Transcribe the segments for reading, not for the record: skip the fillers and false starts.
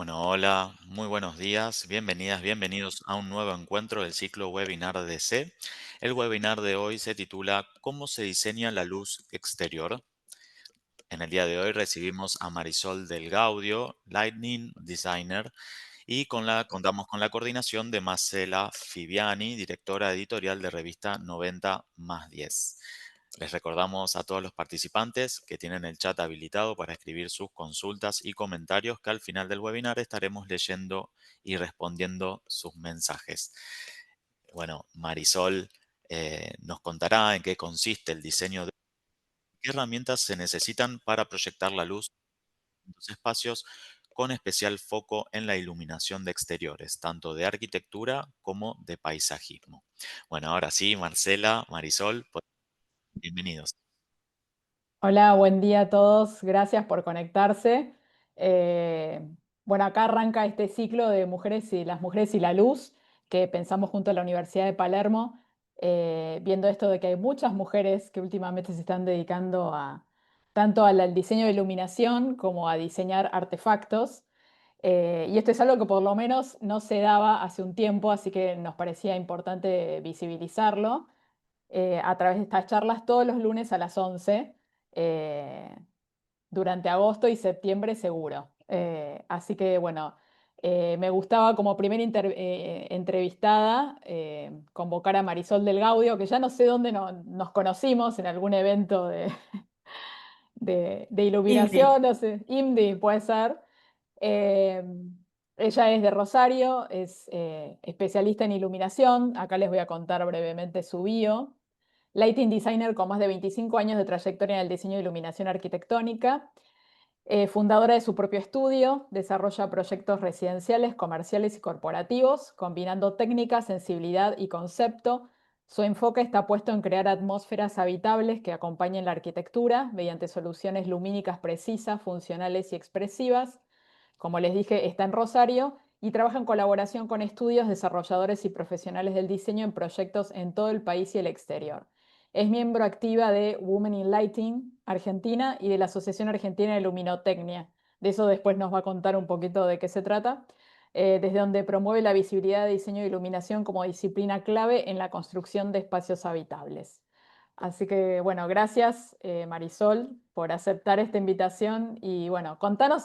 Bueno, hola, muy buenos días, bienvenidas, bienvenidos a un nuevo encuentro del ciclo webinar de DC. El webinar de hoy se titula ¿Cómo se diseña la luz exterior? En el día de hoy recibimos a Marisol del Gaudio, Lightning Designer, y contamos con la coordinación de Marcela Fiviani, directora editorial de revista 90 más 10. Les recordamos a todos los participantes que tienen el chat habilitado para escribir sus consultas y comentarios que al final del webinar estaremos leyendo y respondiendo sus mensajes. Bueno, Marisol nos contará en qué consiste el diseño de qué herramientas se necesitan para proyectar la luz en los espacios con especial foco en la iluminación de exteriores, tanto de arquitectura como de paisajismo. Bueno, ahora sí, Marcela, Marisol, bienvenidos. Hola, buen día a todos. Gracias por conectarse. Eh, bueno, acá arranca este ciclo de mujeres y las mujeres y la luz que pensamos junto a la Universidad de Palermo, viendo esto de que hay muchas mujeres que últimamente se están dedicando a tanto al diseño de iluminación como a diseñar artefactos. Y esto es algo que por lo menos no se daba hace un tiempo, así que nos parecía importante visibilizarlo a través de estas charlas todos los lunes a las 11 eh, durante agosto y septiembre seguro. Así que bueno, me gustaba como primera entrevistada convocar a Marisol del Gaudio, que ya no sé dónde nos conocimos, en algún evento de Indie. iluminación, no sé, IMDI puede ser. Eh, Ella es de Rosario, es especialista en iluminación. Acá les voy a contar brevemente su bio. Lighting designer con más de 25 años de trayectoria en el diseño de iluminación arquitectónica. Fundadora de su propio estudio, desarrolla proyectos residenciales, comerciales y corporativos, combinando técnica, sensibilidad y concepto. Su enfoque está puesto en crear atmósferas habitables que acompañen la arquitectura mediante soluciones lumínicas precisas, funcionales y expresivas. Como les dije, está en Rosario y trabaja en colaboración con estudios, desarrolladores y profesionales del diseño en proyectos en todo el país y el exterior. Es miembro activa de Women in Lighting Argentina y de la Asociación Argentina de Luminotecnia. De eso después nos va a contar un poquito de qué se trata, desde donde promueve la visibilidad de diseño de iluminación como disciplina clave en la construcción de espacios habitables. Así que bueno, gracias Marisol por aceptar esta invitación y bueno, contanos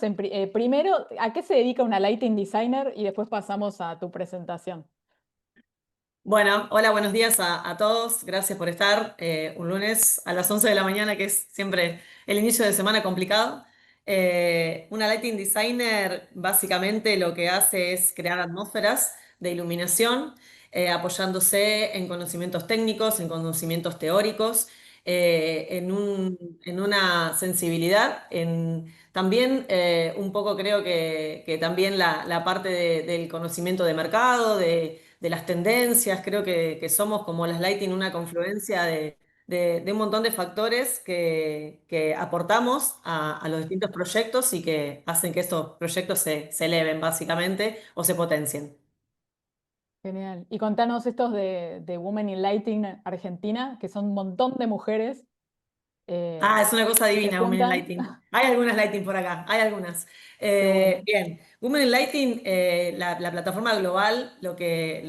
primero a qué se dedica una lighting designer y después pasamos a tu presentación. Bueno, hola, buenos días a todos. Gracias por estar un lunes a las 11 de la mañana, que es siempre el inicio de semana complicado. Una lighting designer básicamente lo que hace es crear atmósferas de iluminación, apoyándose en conocimientos técnicos, en conocimientos teóricos, en una sensibilidad, también un poco creo que también la parte del conocimiento de mercado, de las tendencias. Creo que somos como las Lighting una confluencia de un montón de factores que aportamos a los distintos proyectos y que hacen que estos proyectos se eleven básicamente o se potencien. Genial. Y contanos estos de Women in Lighting Argentina, que son un montón de mujeres Ah, es una cosa que se divina, Women in juntan. Lighting. Hay algunas Lighting por acá, hay algunas. Qué bueno. Bien, Women in Lighting, la plataforma global, lo que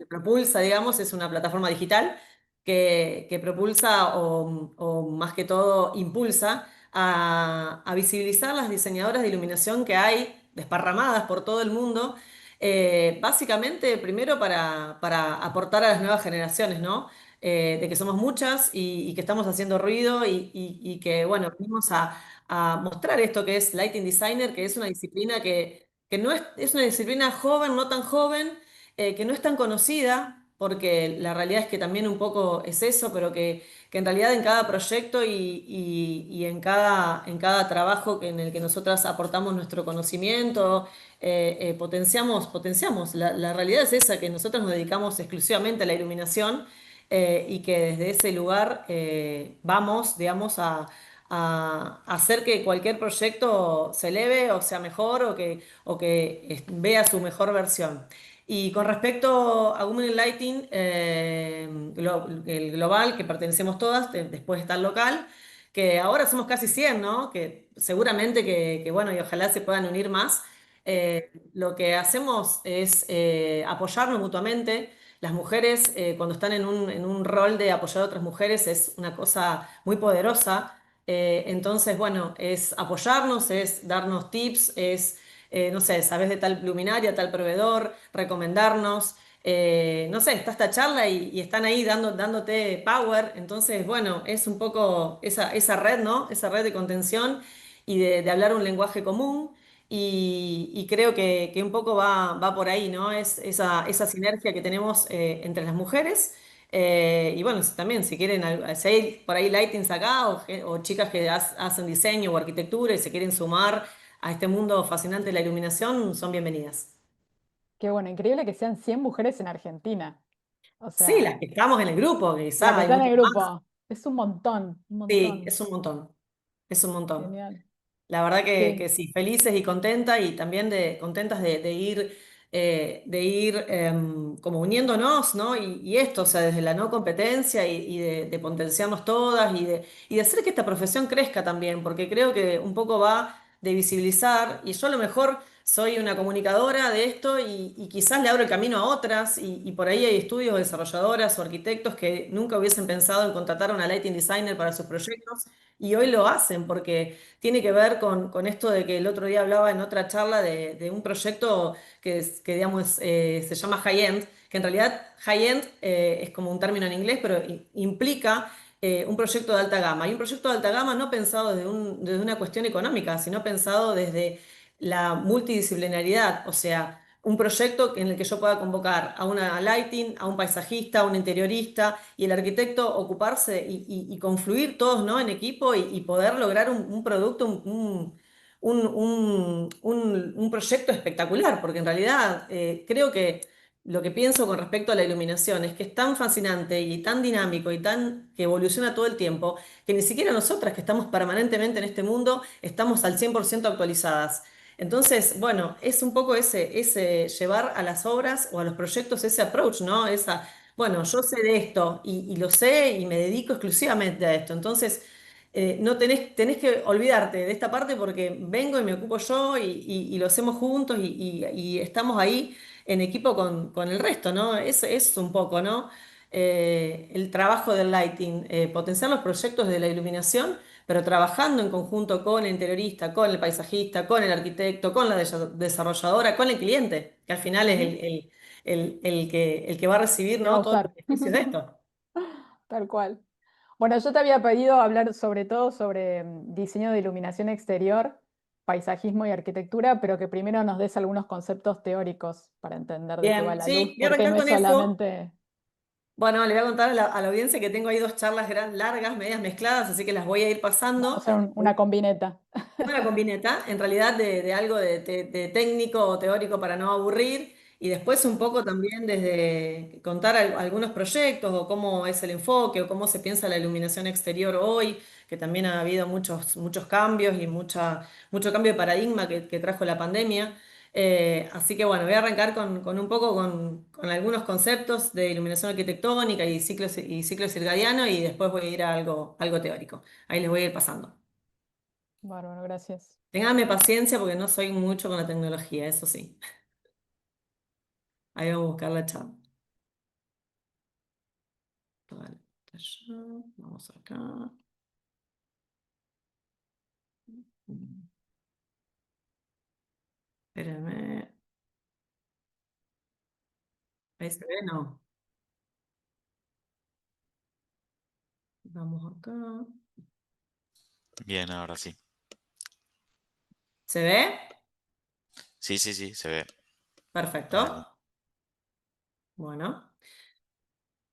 propulsa, digamos, es una plataforma digital que propulsa o más que todo impulsa a visibilizar las diseñadoras de iluminación que hay desparramadas por todo el mundo, básicamente primero para aportar a las nuevas generaciones, ¿no? De que somos muchas y que estamos haciendo ruido y que, bueno, venimos a mostrar esto que es Lighting Designer, que es una disciplina que no es una disciplina joven, no tan joven, que no es tan conocida, porque la realidad es que también un poco es eso, pero que en realidad en cada proyecto y en cada trabajo en el que nosotras aportamos nuestro conocimiento, potenciamos. La realidad es esa, que nosotros nos dedicamos exclusivamente a la iluminación y que desde ese lugar vamos, digamos, a hacer que cualquier proyecto se eleve o sea mejor o que vea su mejor versión. Y con respecto a Women in Lighting, el global, que pertenecemos todas, después está el local, que ahora somos casi 100, ¿no? Que seguramente bueno, y ojalá se puedan unir más. Lo que hacemos es apoyarnos mutuamente. Las mujeres, cuando están en un rol de apoyar a otras mujeres, es una cosa muy poderosa. Entonces, bueno, es apoyarnos, es darnos tips, es, no sé, sabes de tal luminaria, tal proveedor, recomendarnos. No sé, está esta charla y están ahí dándote power. Entonces, bueno, es un poco esa red, ¿no? Esa red de contención y de hablar un lenguaje común. Y creo que un poco va por ahí, ¿no? Es esa sinergia que tenemos entre las mujeres. Y bueno, también si quieren, si hay por ahí lightings acá o chicas que hacen diseño o arquitectura y se quieren sumar a este mundo fascinante de la iluminación, son bienvenidas. Qué bueno, increíble que sean 100 mujeres en Argentina. O Sí, sea, las que estamos en el grupo, la quizás que hay está en muchas el más. grupo. Es un montón, un Sí, montón. es un montón, es un montón. Genial. La verdad que Sí. sí, felices y contentas y también contentas de ir como uniéndonos, ¿no? Y esto, o sea, desde la no competencia y de potenciarnos todas y de hacer que esta profesión crezca también, porque creo que un poco va de visibilizar y yo a lo mejor soy una comunicadora de esto y quizás le abro el camino a otras y por ahí hay estudios, desarrolladoras o arquitectos que nunca hubiesen pensado en contratar a una lighting designer para sus proyectos y hoy lo hacen porque tiene que ver con esto de que el otro día hablaba en otra charla de un proyecto que digamos, se llama high-end, que en realidad high-end es como un término en inglés, pero implica un proyecto de alta gama. Y un proyecto de alta gama no pensado desde una cuestión económica, sino pensado desde la multidisciplinaridad, o sea, un proyecto en el que yo pueda convocar a una lighting, a un paisajista, a un interiorista y el arquitecto ocuparse y confluir todos, ¿no? En equipo y poder lograr un producto, un proyecto espectacular, porque en realidad creo que lo que pienso con respecto a la iluminación es que es tan fascinante y tan dinámico y tan que evoluciona todo el tiempo, que ni siquiera nosotras que estamos permanentemente en este mundo estamos al 100% actualizadas. Entonces, bueno, es un poco ese llevar a las obras o a los proyectos ese approach, ¿no? Bueno, yo sé de esto y lo sé y me dedico exclusivamente a esto. Entonces, no tenés que olvidarte de esta parte porque vengo y me ocupo yo y lo hacemos juntos y estamos ahí en equipo con el resto, ¿no? Es un poco, ¿no? El trabajo del lighting, potenciar los proyectos de la iluminación pero trabajando en conjunto con el interiorista, con el paisajista, con el arquitecto, con la desarrolladora, con el cliente, que al final es Ujú. el que va a recibir, ¿Qué va a ¿no? Todos los usar? beneficios de esto. Tal cual. Bueno, yo te había pedido hablar sobre todo sobre diseño de iluminación exterior, paisajismo y arquitectura, pero que primero nos des algunos conceptos teóricos para entender de qué va Bien, la sí, luz, voy a porque arrancar no es con eso. solamente, Bueno, le voy a contar a la audiencia que tengo ahí dos charlas largas, medias mezcladas, así que las voy a ir vamos a pasando. hacer una combineta. Tengo una combineta, en realidad, de algo de técnico o teórico para no aburrir, y después un poco también desde contar algunos proyectos o cómo es el enfoque o cómo se piensa la iluminación exterior hoy, que también ha habido muchos cambios y mucho cambio de paradigma que trajo la pandemia. Así que bueno, voy a arrancar con un poco con algunos conceptos de iluminación arquitectónica y ciclo circadiano y después voy a ir a algo teórico. Ahí les voy a ir pasando. Bárbaro, gracias. Ténganme paciencia porque no soy mucho con la tecnología, eso sí. Ahí vamos a buscar la chat. Vale, allá, vamos acá. Mm, Espérenme. Ahí se ve, no. Vamos acá. Bien, ahora sí. ¿Se ve? Sí, sí, sí, se ve. Perfecto. Adelante. Bueno,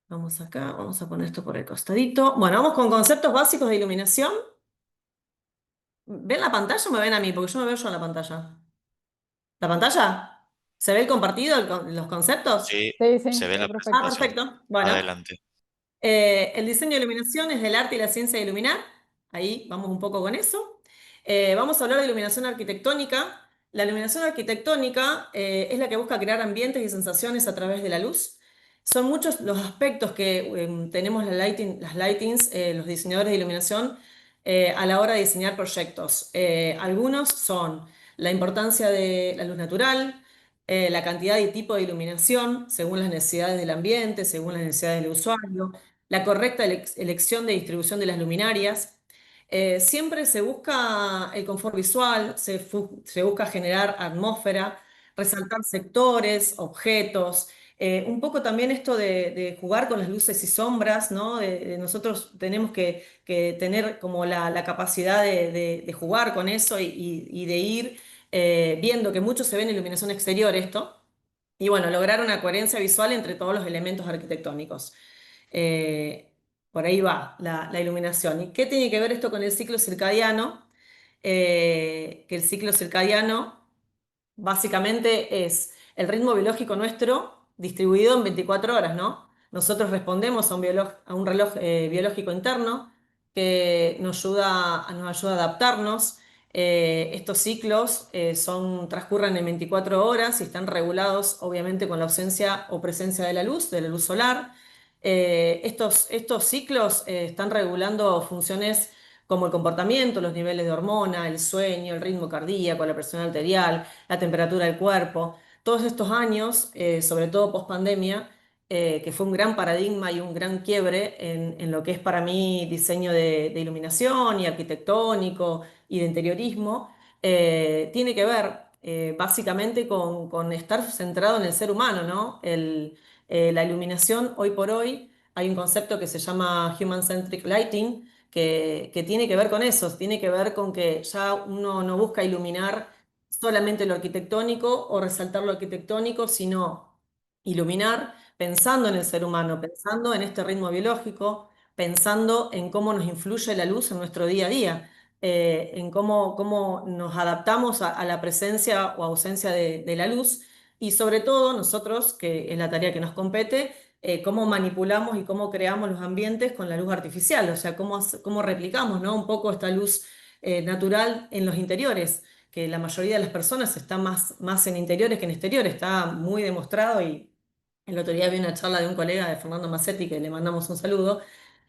vamos acá, vamos a poner esto por el costadito. Bueno, vamos con conceptos básicos de iluminación. ¿Ven la pantalla o me ven a mí? Porque yo me veo yo en la pantalla. ¿La pantalla? ¿Se ve el compartido, los conceptos? Sí, Sí, se sí, ve se ve la Ah, perfecto. presentación. perfecto. Bueno. Adelante. El diseño de iluminación es el arte y la ciencia de iluminar. Ahí vamos un poco con eso. Vamos a hablar de iluminación arquitectónica. La iluminación arquitectónica es la que busca crear ambientes y sensaciones a través de la luz. Son muchos los aspectos que tenemos las lightings, los diseñadores de iluminación, a la hora de diseñar proyectos. Algunos son la importancia de la luz natural, la cantidad y tipo de iluminación según las necesidades del ambiente, según las necesidades del usuario, la correcta elección de distribución de las luminarias. Siempre se busca el confort visual, se busca generar atmósfera, resaltar sectores, objetos. Un poco también esto de jugar con las luces y sombras, ¿no? Nosotros tenemos que tener como la capacidad de jugar con eso y de ir viendo que mucho se ve en iluminación exterior esto, y bueno, lograr una coherencia visual entre todos los elementos arquitectónicos. Eh, por ahí va la iluminación. ¿Y qué tiene que ver esto con el ciclo circadiano? Que el ciclo circadiano básicamente es el ritmo biológico nuestro distribuido en 24 horas, ¿no? Nosotros respondemos a un reloj biológico interno que nos ayuda a adaptarnos. Estos ciclos transcurren en 24 horas y están regulados, obviamente, con la ausencia o presencia de la luz solar. Estos ciclos están regulando funciones como el comportamiento, los niveles de hormona, el sueño, el ritmo cardíaco, la presión arterial, la temperatura del cuerpo. Todos estos años, sobre todo post pandemia, que fue un gran paradigma y un gran quiebre en lo que es para mí diseño de iluminación y arquitectónico y de interiorismo, tiene que ver básicamente con estar centrado en el ser humano, ¿no? La iluminación hoy por hoy, hay un concepto que se llama Human-Centric Lighting, que tiene que ver con eso, tiene que ver con que ya uno no busca iluminar solamente lo arquitectónico o resaltar lo arquitectónico, sino iluminar pensando en el ser humano, pensando en este ritmo biológico, pensando en cómo nos influye la luz en nuestro día a día, en cómo nos adaptamos a la presencia o ausencia de la luz y sobre todo nosotros, que es la tarea que nos compete, cómo manipulamos y cómo creamos los ambientes con la luz artificial, o sea, cómo replicamos, ¿no? Un poco esta luz natural en los interiores, que la mayoría de las personas está más en interiores que en exteriores, está muy demostrado y el otro día vi una charla de un colega de Fernando Massetti, que le mandamos un saludo,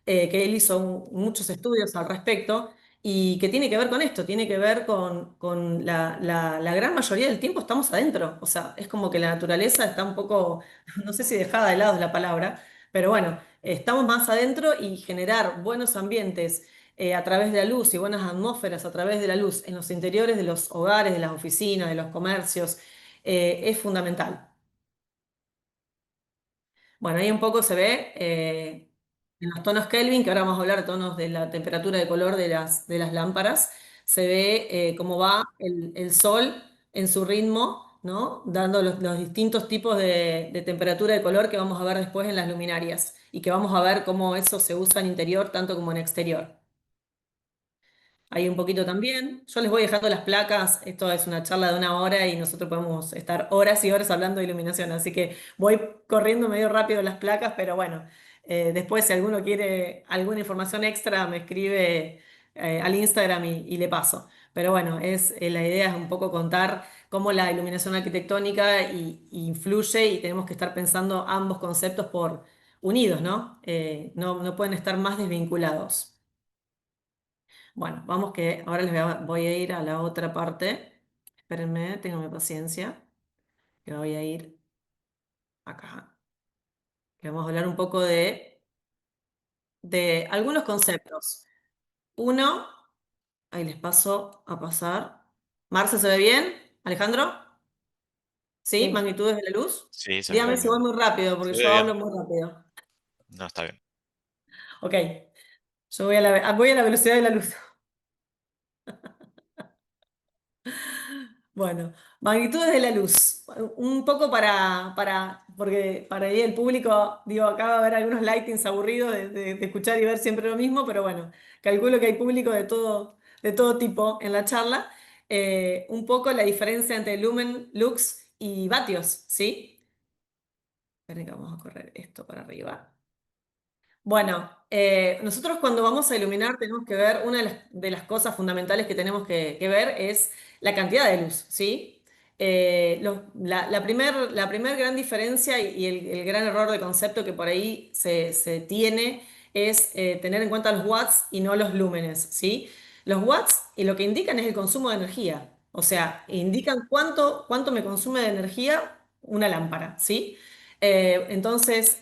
que él hizo muchos estudios al respecto y que tiene que ver con esto, tiene que ver con la gran mayoría del tiempo estamos adentro, o sea, es como que la naturaleza está un poco, no sé si dejada de lado es la palabra, pero bueno, estamos más adentro y generar buenos ambientes a través de la luz y buenas atmósferas a través de la luz en los interiores de los hogares, de las oficinas, de los comercios, es fundamental. Bueno, ahí un poco se ve en los tonos Kelvin, que ahora vamos a hablar de tonos de la temperatura de color de las lámparas, se ve cómo va el sol en su ritmo, ¿no? Dando los distintos tipos de temperatura de color que vamos a ver después en las luminarias y que vamos a ver cómo eso se usa en interior tanto como en exterior. Ahí un poquito también. Yo les voy dejando las placas. Esto es una charla de 1 hora y nosotros podemos estar horas y horas hablando de iluminación. Así que voy corriendo medio rápido las placas, pero bueno, después si alguno quiere alguna información extra, me escribe al Instagram y le paso. Pero bueno, la idea es un poco contar cómo la iluminación arquitectónica influye y tenemos que estar pensando ambos conceptos por unidos, ¿no? No pueden estar más desvinculados. Bueno, vamos que ahora voy a ir a la otra parte. Espérenme, ténganme paciencia, que voy a ir acá. Que vamos a hablar un poco de algunos conceptos. Uno, ahí les paso a pasar. ¿Marce se ve bien? ¿Alejandro? ¿Sí? Sí. ¿Magnitudes de la luz? Sí, se ve Dígame si voy bien. muy rápido, porque Se ve yo hablo bien. muy rápido. No, está bien. Ok, yo voy a la velocidad de la luz. Bueno, magnitudes de la luz. Un poco porque para ahí el público, digo, acá va a haber algunos lightings aburridos de escuchar y ver siempre lo mismo, pero bueno, calculo que hay público de todo tipo en la charla. Un poco la diferencia entre lumen, lux y vatios, ¿sí? Esperen que vamos a correr esto para arriba. Bueno, nosotros cuando vamos a iluminar tenemos que ver, una de las cosas fundamentales que tenemos que ver es la cantidad de luz, ¿sí? La primer gran diferencia y el gran error de concepto que por ahí se tiene es tener en cuenta los watts y no los lúmenes, ¿sí? Los watts y lo que indican es el consumo de energía. O sea, indican cuánto me consume de energía una lámpara, ¿sí? Entonces,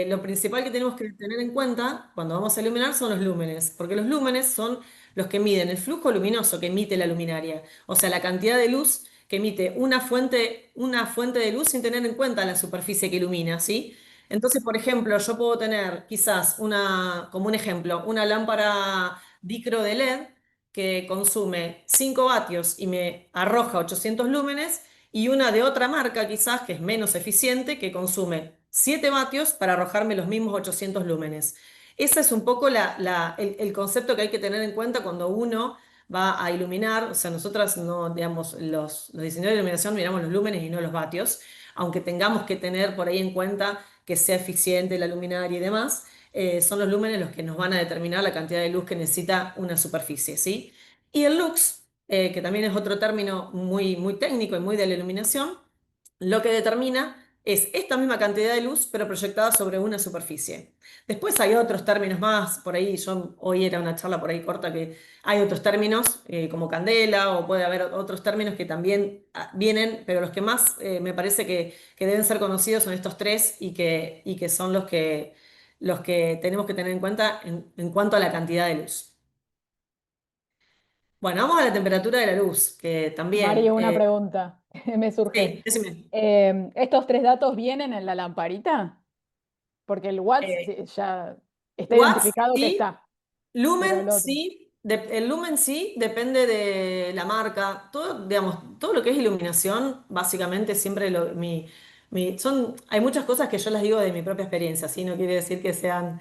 lo principal que tenemos que tener en cuenta cuando vamos a iluminar son los lúmenes, porque los lúmenes son los que miden el flujo luminoso que emite la luminaria, o sea, la cantidad de luz que emite una fuente de luz sin tener en cuenta la superficie que ilumina, ¿sí? Entonces, por ejemplo, yo puedo tener quizás como un ejemplo, una lámpara dicro de LED que consume 5 vatios y me arroja 800 lúmenes, y una de otra marca quizás que es menos eficiente, que consume 7 vatios para arrojarme los mismos 800 lúmenes. Ese es un poco el concepto que hay que tener en cuenta cuando uno va a iluminar. O sea, nosotras no, digamos, los diseñadores de iluminación miramos los lúmenes y no los vatios, aunque tengamos que tener por ahí en cuenta que sea eficiente la luminaria y demás. Son los lúmenes los que nos van a determinar la cantidad de luz que necesita una superficie, ¿sí? Y el lux, que también es otro término muy, muy técnico y muy de la iluminación, lo que determina es esta misma cantidad de luz, pero proyectada sobre una superficie. Después hay otros términos más, por ahí, hoy era una charla por ahí corta, que hay otros términos como candela, o puede haber otros términos que también vienen, pero los que más me parece que deben ser conocidos son estos tres, y que son los que tenemos que tener en cuenta en cuanto a la cantidad de luz. Bueno, vamos a la temperatura de la luz, que también, Mario, una pregunta me sí, surge. decime. ¿Estos tres datos vienen en la lamparita? Porque el watts Eh, sí, ya está Watts, identificado que sí. está, pero el Lumen, otro. sí. El lumen, sí, depende de la marca. Todo, digamos, todo lo que es iluminación, básicamente siempre hay muchas cosas que yo las digo de mi propia experiencia, ¿sí? No quiere decir que sean,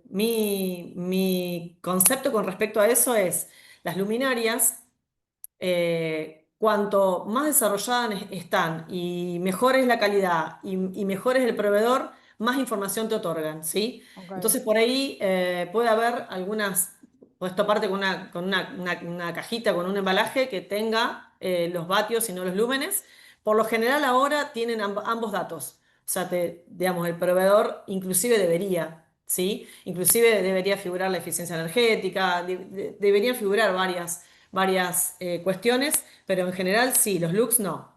mi concepto con respecto a eso es las luminarias. Cuanto más desarrolladas están y mejor es la calidad y mejor es el proveedor, más información te otorgan, ¿sí? Ok. Entonces por ahí puede haber puedes toparte con una cajita, con un embalaje que tenga los vatios y no los lúmenes. Por lo general ahora tienen ambos datos. O sea, digamos, el proveedor inclusive debería, ¿sí? Inclusive debería figurar la eficiencia energética, deberían figurar varias cuestiones, pero en general sí, los looks no.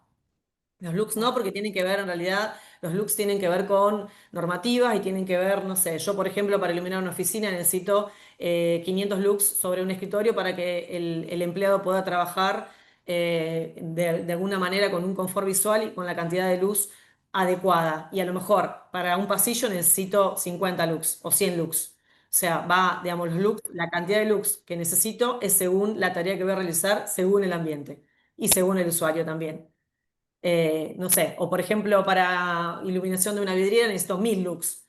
Los looks no, Ok. porque tienen que ver, en realidad, los looks tienen que ver con normativas y tienen que ver, no sé, yo por ejemplo para iluminar una oficina necesito 500 looks sobre un escritorio para que el empleado pueda trabajar de alguna manera con un confort visual y con la cantidad de luz adecuada. Y a lo mejor para un pasillo necesito 50 looks o 100 looks. O sea, digamos, los looks, la cantidad de looks que necesito es según la tarea que voy a realizar, según el ambiente y según el usuario también. No sé, o por ejemplo, para iluminación de una vidriera necesito 1000 lux.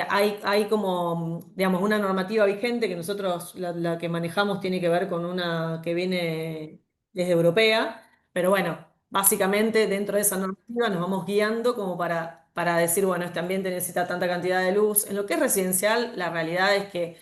Hay como, digamos, una normativa vigente que nosotros, la que manejamos, tiene que ver con una que viene desde europea, pero bueno, básicamente dentro de esa normativa nos vamos guiando como para decir, bueno, este ambiente necesita tanta cantidad de luz. En lo que es residencial, la realidad es que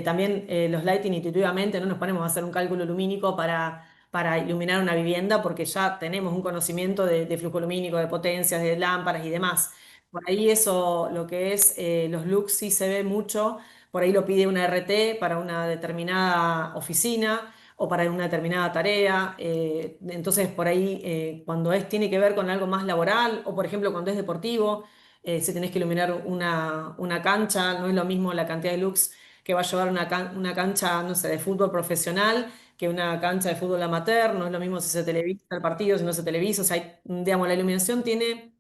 también los lighting intuitivamente no nos ponemos a hacer un cálculo lumínico para iluminar una vivienda, porque ya tenemos un conocimiento de flujo lumínico, de potencias, de lámparas y demás. Por ahí eso, lo que es los looks sí se ve mucho, por ahí lo pide una RT para una determinada oficina o para una determinada tarea. Entonces, por ahí, cuando tiene que ver con algo más laboral, o por ejemplo cuando es deportivo, si tenés que iluminar una cancha, no es lo mismo la cantidad de looks que va a llevar una cancha, no sé, de fútbol profesional, que una cancha de fútbol amateur. No es lo mismo si se televisa el partido, si no se televisa. O sea, digamos, la iluminación tiene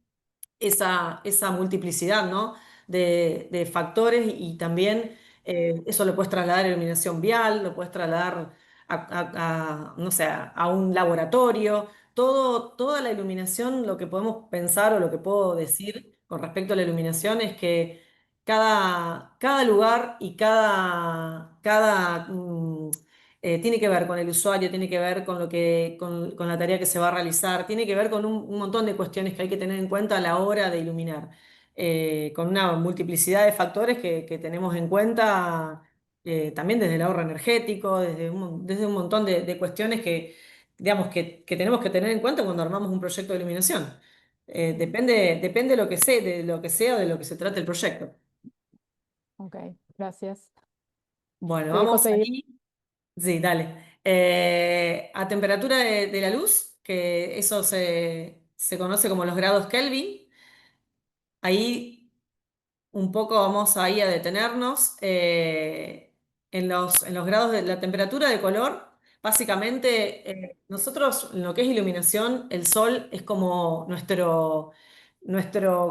esa multiplicidad, ¿no? de factores, y también eso lo puedes trasladar a iluminación vial, lo puedes trasladar no sé, a un laboratorio. Toda la iluminación, lo que podemos pensar o lo que puedo decir con respecto a la iluminación es que cada lugar y tiene que ver con el usuario, tiene que ver con la tarea que se va a realizar, tiene que ver con un montón de cuestiones que hay que tener en cuenta a la hora de iluminar, con una multiplicidad de factores que tenemos en cuenta, también desde el ahorro energético, desde un montón de cuestiones que, digamos, que tenemos que tener en cuenta cuando armamos un proyecto de iluminación. Ujú. Depende de lo que sea, de lo que se trate el proyecto. Ok, gracias. Bueno, Te dejo vamos seguir. ahí. Sí, dale. A temperatura de la luz, que eso se conoce como los grados Kelvin, ahí un poco vamos ahí a detenernos en los grados de la temperatura de color. Básicamente, nosotros en lo que es iluminación, el sol es como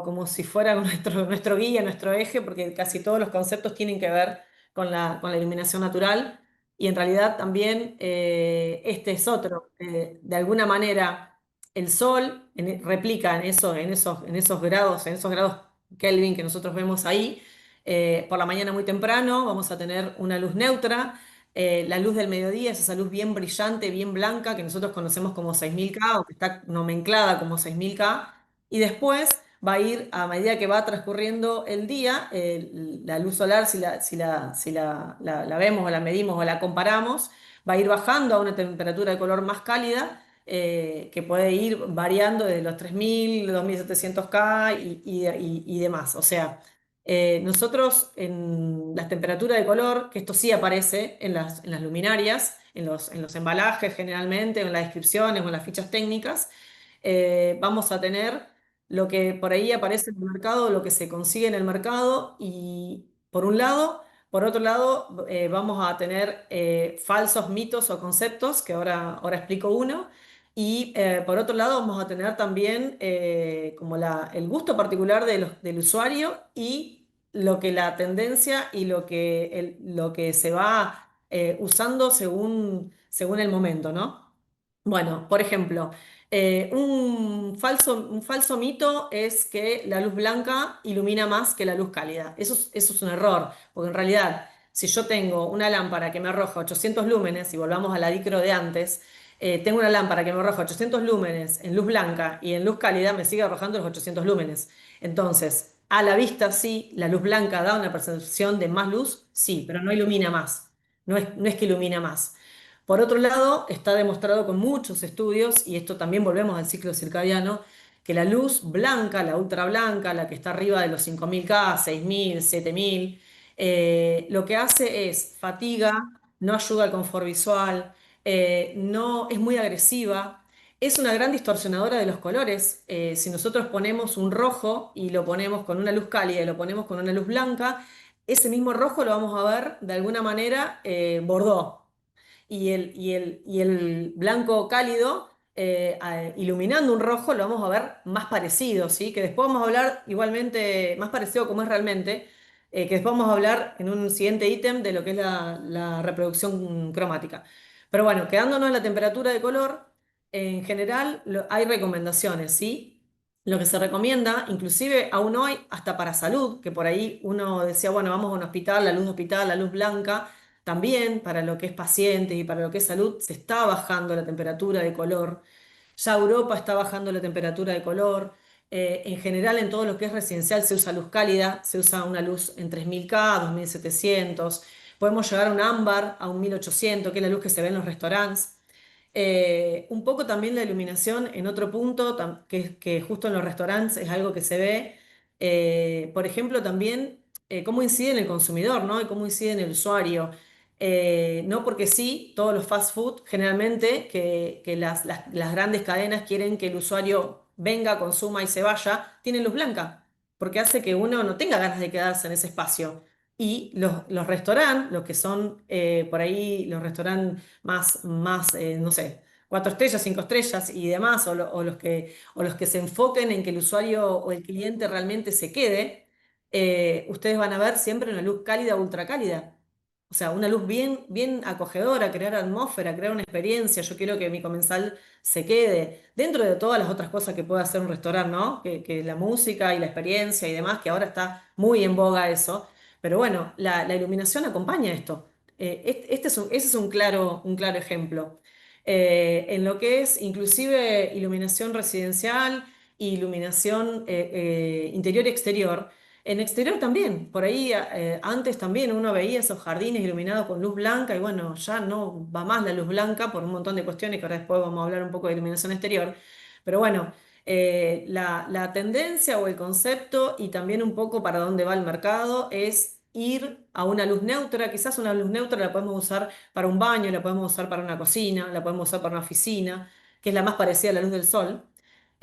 como si fuera nuestro guía, nuestro eje, porque casi todos los conceptos tienen que ver con la iluminación natural. Y en realidad también este es otro. De alguna manera, el sol replica en esos grados Kelvin que nosotros vemos ahí. Por la mañana muy temprano vamos a tener una luz neutra. La luz del mediodía es esa luz bien brillante, bien blanca, que nosotros conocemos como 6000K o que está nomenclada como 6000K. Y después va a ir, a medida que va transcurriendo el día, la luz solar, si la vemos o la medimos o la comparamos, va a ir bajando a una temperatura de color más cálida, que puede ir variando desde los 3000, 2700K y demás. O sea, nosotros en las temperaturas de color, que esto sí aparece en las luminarias, en los embalajes generalmente, o en las descripciones o en las fichas técnicas, vamos a tener lo que por ahí aparece en el mercado, lo que se consigue en el mercado y por un lado. Por otro lado, vamos a tener falsos mitos o conceptos, que ahora explico uno. Y por otro lado, vamos a tener también como el gusto particular del usuario y lo que la tendencia y lo que se va usando según el momento, ¿no? Bueno, por ejemplo, un falso mito es que la luz blanca ilumina más que la luz cálida. Eso es un error, porque en realidad, si yo tengo una lámpara que me arroja 800 lúmenes, y volvamos a la dicro de antes, tengo una lámpara que me arroja 800 lúmenes en luz blanca y en luz cálida me sigue arrojando los 800 lúmenes. Entonces, a la vista sí, la luz blanca da una percepción de más luz, sí, pero no ilumina más. No es que ilumina más. Por otro lado, está demostrado con muchos estudios, y esto también volvemos al ciclo circadiano, que la luz blanca, la ultra blanca, la que está arriba de los 5000K, 6000, 7000, lo que hace es fatiga, no ayuda al confort visual, no, es muy agresiva, es una gran distorsionadora de los colores. Si nosotros ponemos un rojo y lo ponemos con una luz cálida y lo ponemos con una luz blanca, ese mismo rojo lo vamos a ver de alguna manera bordó y el blanco cálido, iluminando un rojo, lo vamos a ver más parecido, ¿sí? Que después vamos a hablar igualmente, más parecido como es realmente, que después vamos a hablar en un siguiente ítem de lo que es la reproducción cromática. Pero bueno, quedándonos en la temperatura de color, en general hay recomendaciones, ¿sí? Lo que se recomienda, inclusive aún hoy, hasta para salud, que por ahí uno decía, bueno, vamos a un hospital, la luz de hospital, la luz blanca. También para lo que es pacientes y para lo que es salud se está bajando la temperatura de color. Ya Europa está bajando la temperatura de color. En general en todo lo que es residencial se usa luz cálida, se usa una luz en 3000K, 2700. Podemos llegar a un ámbar, a un 1800, que es la luz que se ve en los restaurantes. Un poco también la iluminación en otro punto, que justo en los restaurantes es algo que se ve. Por ejemplo, también cómo incide en el consumidor, ¿no? Y cómo incide en el usuario. No porque sí, todos los fast food, generalmente, que las grandes cadenas quieren que el usuario venga, consuma y se vaya, tienen luz blanca, porque hace que uno no tenga ganas de quedarse en ese espacio. Y los restaurantes, los que son por ahí los restaurantes más, no sé, 4 estrellas, 5 estrellas y demás, o los que se enfoquen en que el usuario o el cliente realmente se quede, ustedes van a ver siempre una luz cálida, ultra cálida. O sea, una luz bien, bien acogedora, crear atmósfera, crear una experiencia. Yo quiero que mi comensal se quede, dentro de todas las otras cosas que puede hacer un restaurante, ¿no? Que la música y la experiencia y demás, que ahora está muy en boga eso. Pero bueno, la iluminación acompaña esto. Ese es un claro ejemplo. En lo que es inclusive iluminación residencial, iluminación interior y exterior. En exterior también, por ahí antes también uno veía esos jardines iluminados con luz blanca y bueno, ya no va más la luz blanca por un montón de cuestiones que ahora después vamos a hablar un poco de iluminación exterior. Pero bueno, la tendencia o el concepto y también un poco para dónde va el mercado es ir a una luz neutra. Quizás una luz neutra la podemos usar para un baño, la podemos usar para una cocina, la podemos usar para una oficina, que es la más parecida a la luz del sol.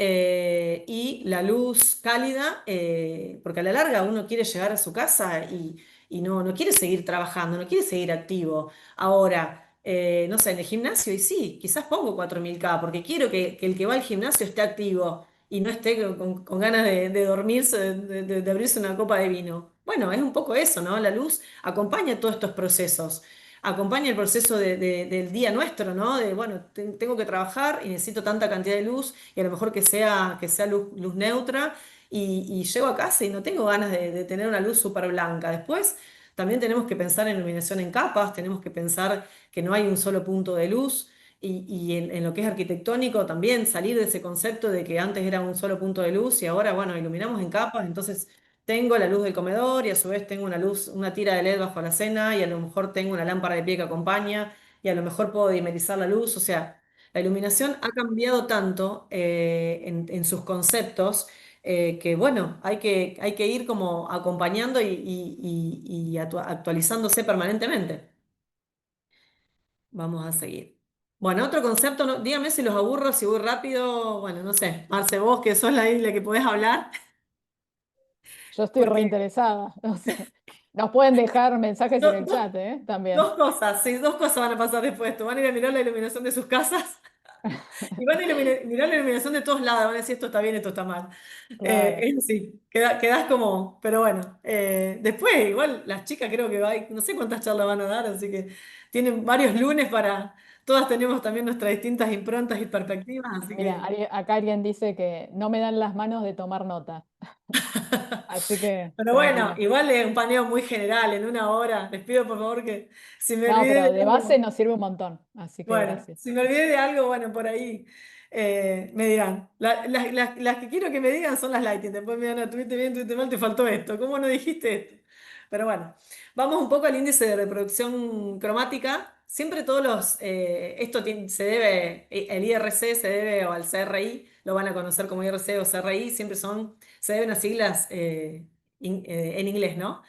Y la luz cálida, porque a la larga uno quiere llegar a su casa y no quiere seguir trabajando, no quiere seguir activo. Ahora, no sé, en el gimnasio, y sí, quizás pongo 4000K, porque quiero que el que va al gimnasio esté activo y no esté con ganas de dormirse, de abrirse una copa de vino. Bueno, es un poco eso, ¿no? La luz acompaña todos estos procesos. Acompaña el proceso del día nuestro, ¿no? De, bueno, tengo que trabajar y necesito tanta cantidad de luz y a lo mejor que sea luz neutra y llego a casa y no tengo ganas de tener una luz súper blanca. Después también tenemos que pensar en iluminación en capas, tenemos que pensar que no hay un solo punto de luz y en lo que es arquitectónico también salir de ese concepto de que antes era un solo punto de luz y ahora, bueno, iluminamos en capas, entonces tengo la luz del comedor y a su vez tengo una luz, una tira de LED bajo la cena y a lo mejor tengo una lámpara de pie que acompaña y a lo mejor puedo dimerizar la luz, o sea, la iluminación ha cambiado tanto en sus conceptos que bueno, hay que ir como acompañando y actualizándose permanentemente. Vamos a seguir. Bueno, otro concepto, dígame si los aburro, si voy rápido, bueno, no sé, Marce, vos que sos la isla que podés hablar, Yo estoy porque reinteresada. No sé. Nos pueden dejar mensajes en do- el dos, chat, ¿eh? También. dos cosas, sí, dos cosas van a pasar después de esto. Van a ir a mirar la iluminación de sus casas y van a mirar la iluminación de todos lados, van a decir esto está bien, esto está mal. Claro. Es así, quedás como, pero bueno, después igual las chicas creo que no sé cuántas charlas van a dar, así que tienen varios lunes todas tenemos también nuestras distintas improntas y perspectivas, así Mira, que... acá alguien dice que no me dan las manos de tomar nota. Así que Pero bueno, tranquila. igual es un paneo muy general, en una hora. Les pido por favor que si me No, olvidé pero de de base algo, nos sirve un montón. Así que bueno, gracias. si me olvidé de algo, bueno, por ahí me dirán. Las que quiero que me digan son las lighting. Después me dan, tuviste bien, tuviste mal, te faltó esto. ¿Cómo no dijiste esto? Pero bueno, vamos un poco al índice de reproducción cromática. Siempre se debe, el IRC se debe o al CRI, lo van a conocer como IRC o CRI, siempre se deben a siglas en inglés, ¿no?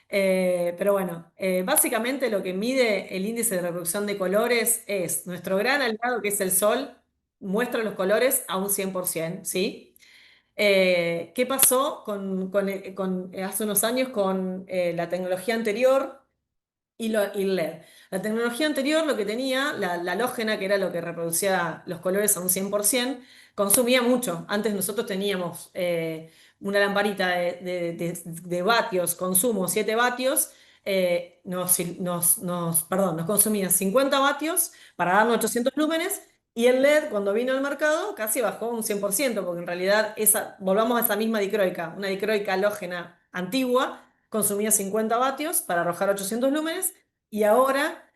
Pero bueno, básicamente lo que mide el índice de reproducción de colores es nuestro gran aliado, que es el Sol, muestra los colores a un 100%, ¿sí? ¿Qué pasó hace unos años con la tecnología anterior? Y LED. La tecnología anterior lo que tenía, la halógena, que era lo que reproducía los colores a un 100%, consumía mucho. Antes nosotros teníamos una lamparita de vatios, consumo 7 vatios, perdón, nos consumía 50 vatios para darnos 800 lúmenes, y el LED cuando vino al mercado casi bajó un 100%, porque en realidad volvamos a esa misma dicroica, una dicroica halógena antigua consumía 50 vatios para arrojar 800 lúmenes y ahora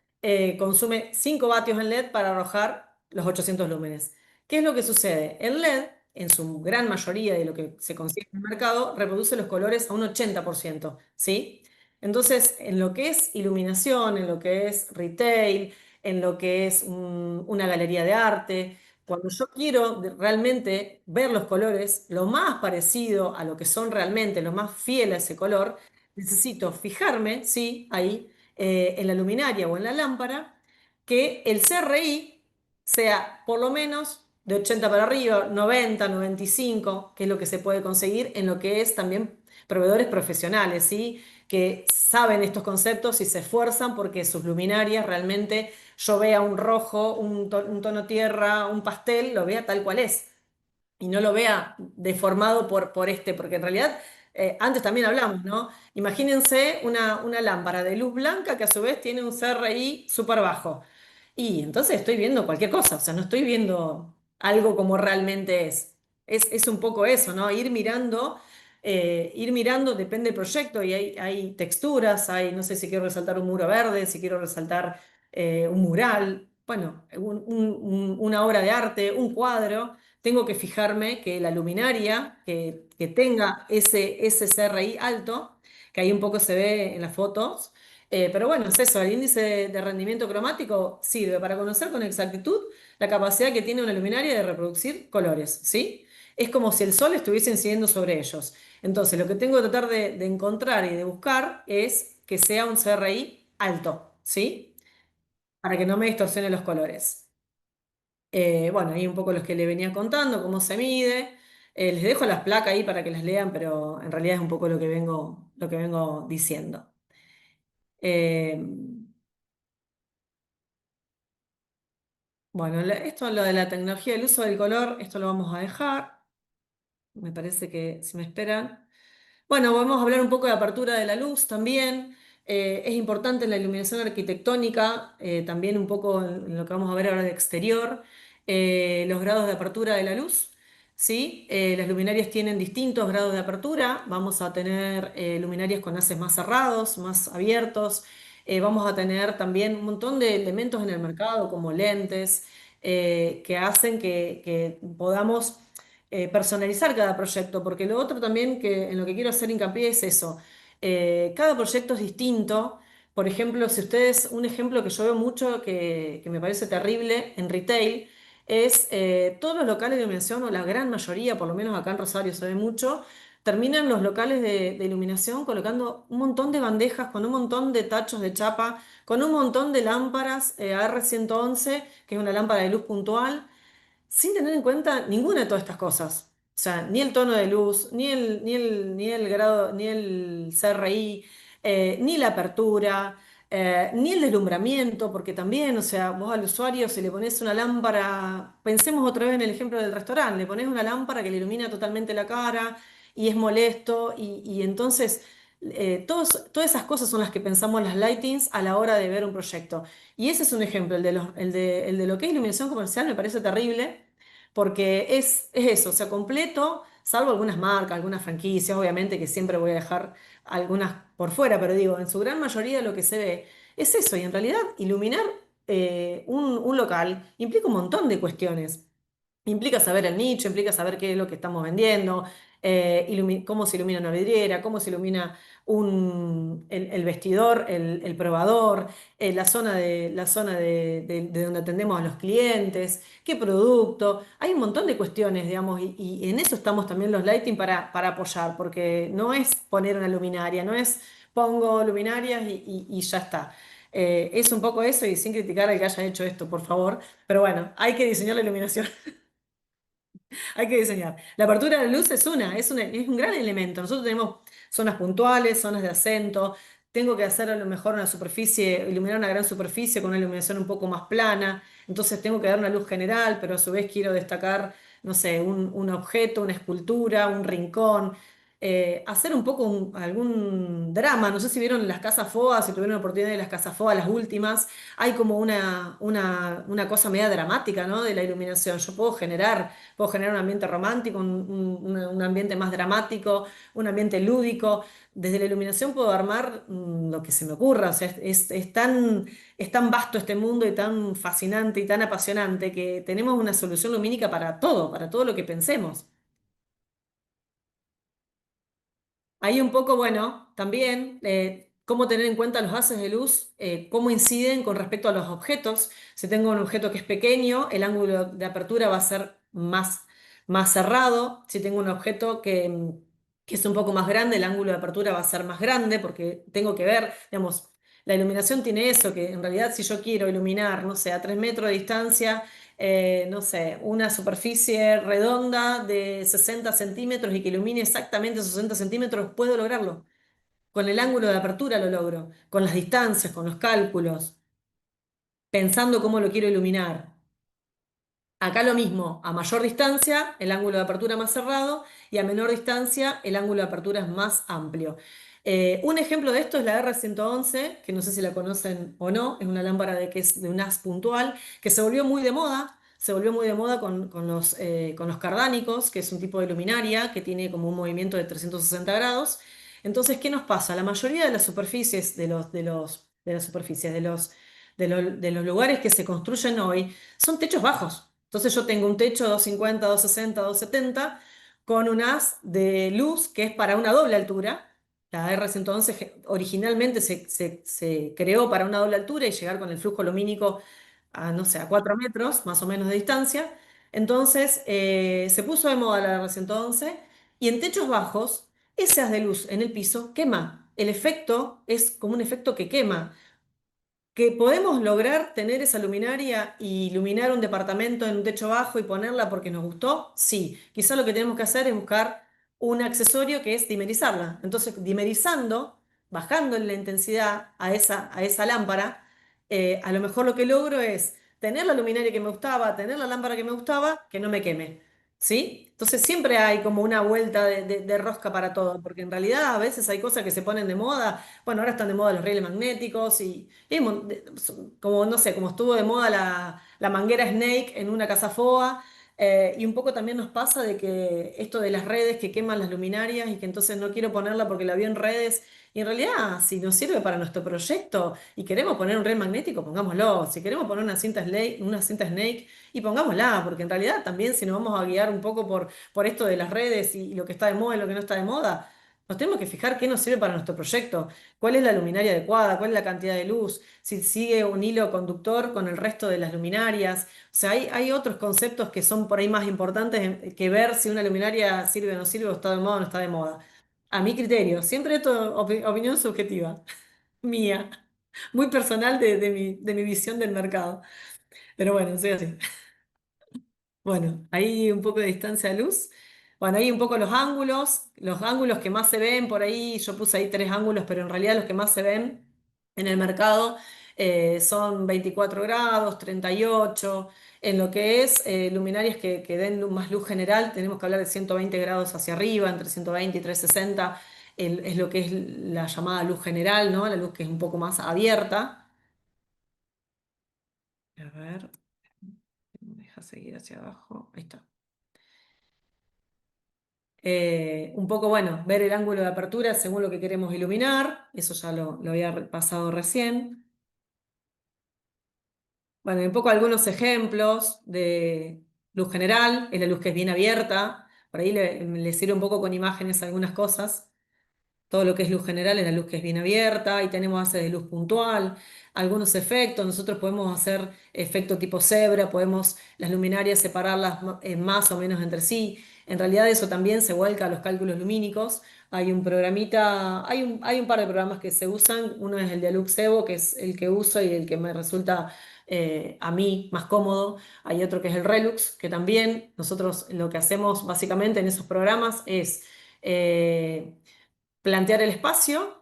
consume 5 vatios en LED para arrojar los 800 lúmenes. ¿Qué es lo que sucede? El LED, en su gran mayoría de lo que se consigue en el mercado, reproduce los colores a un 80%, ¿sí? Entonces, en lo que es iluminación, en lo que es retail, en lo que es una galería de arte, cuando yo quiero realmente ver los colores, lo más parecido a lo que son realmente, lo más fiel a ese color, necesito fijarme, sí, ahí, en la luminaria o en la lámpara, que el CRI sea por lo menos de 80 para arriba, 90, 95, que es lo que se puede conseguir en lo que es también proveedores profesionales, ¿sí? Que saben estos conceptos y se esfuerzan porque sus luminarias realmente yo vea un rojo, un tono tierra, un pastel, lo vea tal cual es y no lo vea deformado porque en realidad, antes también hablamos, ¿no? Imagínense una lámpara de luz blanca que a su vez tiene un CRI súper bajo. Y entonces estoy viendo cualquier cosa, o sea, no estoy viendo algo como realmente es. Es un poco eso, ¿no? Ir mirando, depende del proyecto, y hay texturas, no sé si quiero resaltar un muro verde, si quiero resaltar un mural, bueno, una obra de arte, un cuadro. Tengo que fijarme que la luminaria, que tenga ese CRI alto, que ahí un poco se ve en las fotos. Pero bueno, es eso, el índice de rendimiento cromático sirve para conocer con exactitud la capacidad que tiene una luminaria de reproducir colores, ¿sí? es como si el sol estuviese incidiendo sobre ellos. Entonces, lo que tengo que tratar de encontrar y de buscar es que sea un CRI alto, ¿sí? Para que no me distorsione los colores. Bueno, ahí un poco los que le venía contando, cómo se mide. Les dejo las placas ahí para que las lean, pero en realidad es un poco lo que vengo diciendo. Eh, bueno, esto lo de la tecnología del uso del color, esto lo vamos a dejar. Me parece que si me esperan. Bueno, vamos a hablar un poco de apertura de la luz también. Es importante en la iluminación arquitectónica, también un poco en lo que vamos a ver ahora de exterior, los grados de apertura de la luz. ¿Sí? Las luminarias tienen distintos grados de apertura. Vamos a tener luminarias con haces más cerrados, más abiertos. Vamos a tener también un montón de elementos en el mercado, como lentes, que hacen que podamos personalizar cada proyecto, porque lo otro también que en lo que quiero hacer hincapié es eso. Cada proyecto es distinto. Por ejemplo, si ustedes, un ejemplo que yo veo mucho que me parece terrible en retail, es todos los locales de iluminación, o la gran mayoría, por lo menos acá en Rosario se ve mucho, terminan los locales de iluminación colocando un montón de bandejas con un montón de tachos de chapa, con un montón de lámparas AR111, que es una lámpara de luz puntual sin tener en cuenta ninguna de todas estas cosas. O sea, ni el tono de luz, ni el grado, ni el CRI, ni la apertura, ni el deslumbramiento, porque también, o sea, vos al usuario si le pones una lámpara, pensemos otra vez en el ejemplo del restaurante, le pones una lámpara que le ilumina totalmente la cara y es molesto, y entonces todas esas cosas son las que pensamos las lightings a la hora de ver un proyecto. Y ese es un ejemplo, el de lo que es iluminación comercial me parece terrible, porque es eso, o sea, completo, salvo algunas marcas, algunas franquicias, obviamente que siempre voy a dejar algunas por fuera, pero digo, en su gran mayoría lo que se ve es eso, y en realidad iluminar un local implica un montón de cuestiones. Implica saber el nicho, implica saber qué es lo que estamos vendiendo, cómo se ilumina una vidriera, cómo se ilumina el vestidor, el probador, la zona de donde atendemos a los clientes, qué producto. Hay un montón de cuestiones, digamos, y en eso estamos también los lighting para apoyar, porque no es poner una luminaria, no es pongo luminarias y ya está. Es un poco eso y sin criticar al que haya hecho esto, por favor. Pero bueno, hay que diseñar la iluminación. Hay que diseñar. La apertura de luz es un gran elemento. Nosotros tenemos zonas puntuales, zonas de acento. Tengo que hacer a lo mejor una superficie, iluminar una gran superficie con una iluminación un poco más plana. Entonces tengo que dar una luz general, pero a su vez quiero destacar, no sé, un objeto, una escultura, un rincón. Hacer un poco algún drama. No sé si vieron las casas FOA, si tuvieron la oportunidad de las casas FOA, las últimas. Hay como una cosa media dramática, ¿no? De la iluminación. Yo puedo generar un ambiente romántico, un ambiente más dramático, un ambiente lúdico. Desde la iluminación puedo armar lo que se me ocurra. O sea, es tan vasto este mundo y tan fascinante y tan apasionante que tenemos una solución lumínica para todo lo que pensemos. Ahí un poco, bueno, también cómo tener en cuenta los haces de luz, cómo inciden con respecto a los objetos. Si tengo un objeto que es pequeño, el ángulo de apertura va a ser más cerrado. Si tengo un objeto que es un poco más grande, el ángulo de apertura va a ser más grande porque tengo que ver, digamos, la iluminación tiene eso, que en realidad si yo quiero iluminar, no sé, a 3 metros de distancia, no sé, una superficie redonda de 60 centímetros y que ilumine exactamente esos 60 centímetros, puedo lograrlo. Con el ángulo de apertura lo logro, con las distancias, con los cálculos, pensando cómo lo quiero iluminar. Acá lo mismo, a mayor distancia el ángulo de apertura más cerrado y a menor distancia el ángulo de apertura es más amplio. Un ejemplo de esto es la R111, que no sé si la conocen o no, es una lámpara que es de un haz puntual, que se volvió muy de moda, se volvió muy de moda con los cardánicos, que es un tipo de luminaria que tiene como un movimiento de 360 grados. Entonces, ¿qué nos pasa? La mayoría de las superficies, de las superficies, de los lugares que se construyen hoy, son techos bajos. Entonces yo tengo un techo 250, 260, 270 con un haz de luz que es para una doble altura. La R111 originalmente se creó para una doble altura y llegar con el flujo lumínico a, no sé, a 4 metros más o menos de distancia. Entonces se puso de moda la R111 y en techos bajos, ese haz de luz en el piso quema. El efecto es como un efecto que quema. ¿Que podemos lograr tener esa luminaria y iluminar un departamento en un techo bajo y ponerla porque nos gustó? Sí. Quizás lo que tenemos que hacer es buscar un accesorio que es dimerizarla. Entonces, dimerizando, bajando la intensidad a esa lámpara, a lo mejor lo que logro es tener la luminaria que me gustaba, tener la lámpara que me gustaba, que no me queme. ¿Sí? Entonces siempre hay como una vuelta de rosca para todo, porque en realidad a veces hay cosas que se ponen de moda. Bueno, ahora están de moda los rieles magnéticos y como, no sé, como estuvo de moda la manguera Snake en una casa FOA, y un poco también nos pasa de que esto de las redes que queman las luminarias y que entonces no quiero ponerla porque la vi en redes, y en realidad si nos sirve para nuestro proyecto y queremos poner un riel magnético, pongámoslo. Si queremos poner una cinta Snake, y pongámosla, porque en realidad también si nos vamos a guiar un poco por esto de las redes y lo que está de moda y lo que no está de moda, nos tenemos que fijar qué nos sirve para nuestro proyecto. ¿Cuál es la luminaria adecuada? ¿Cuál es la cantidad de luz? Si sigue un hilo conductor con el resto de las luminarias. O sea, hay otros conceptos que son por ahí más importantes que ver si una luminaria sirve o no sirve, o está de moda o no está de moda. A mi criterio, siempre esto opinión subjetiva, mía, muy personal de mi visión del mercado. Pero bueno, soy así. Bueno, ahí un poco de distancia de luz. Bueno, ahí un poco los ángulos que más se ven por ahí, yo puse ahí 3 ángulos, pero en realidad los que más se ven en el mercado son 24 grados, 38. En lo que es luminarias que den más luz general, tenemos que hablar de 120 grados hacia arriba, entre 120 y 360, es lo que es la llamada luz general, ¿no? La luz que es un poco más abierta. A ver, me deja seguir hacia abajo. Ahí está. Un poco, bueno, ver el ángulo de apertura según lo que queremos iluminar, eso ya lo había pasado recién. Bueno, y un poco algunos ejemplos de luz general, es la luz que es bien abierta, por ahí le sirve un poco con imágenes algunas cosas. Todo lo que es luz general es la luz que es bien abierta y tenemos haces de luz puntual, algunos efectos. Nosotros podemos hacer efecto tipo cebra, podemos las luminarias separarlas más o menos entre sí. En realidad eso también se vuelca a los cálculos lumínicos. Hay un programita, hay un par de programas que se usan. Uno es el de Evo, que es el que uso y el que me resulta a mí más cómodo. Hay otro que es el Relux, que también nosotros lo que hacemos básicamente en esos programas es plantear el espacio,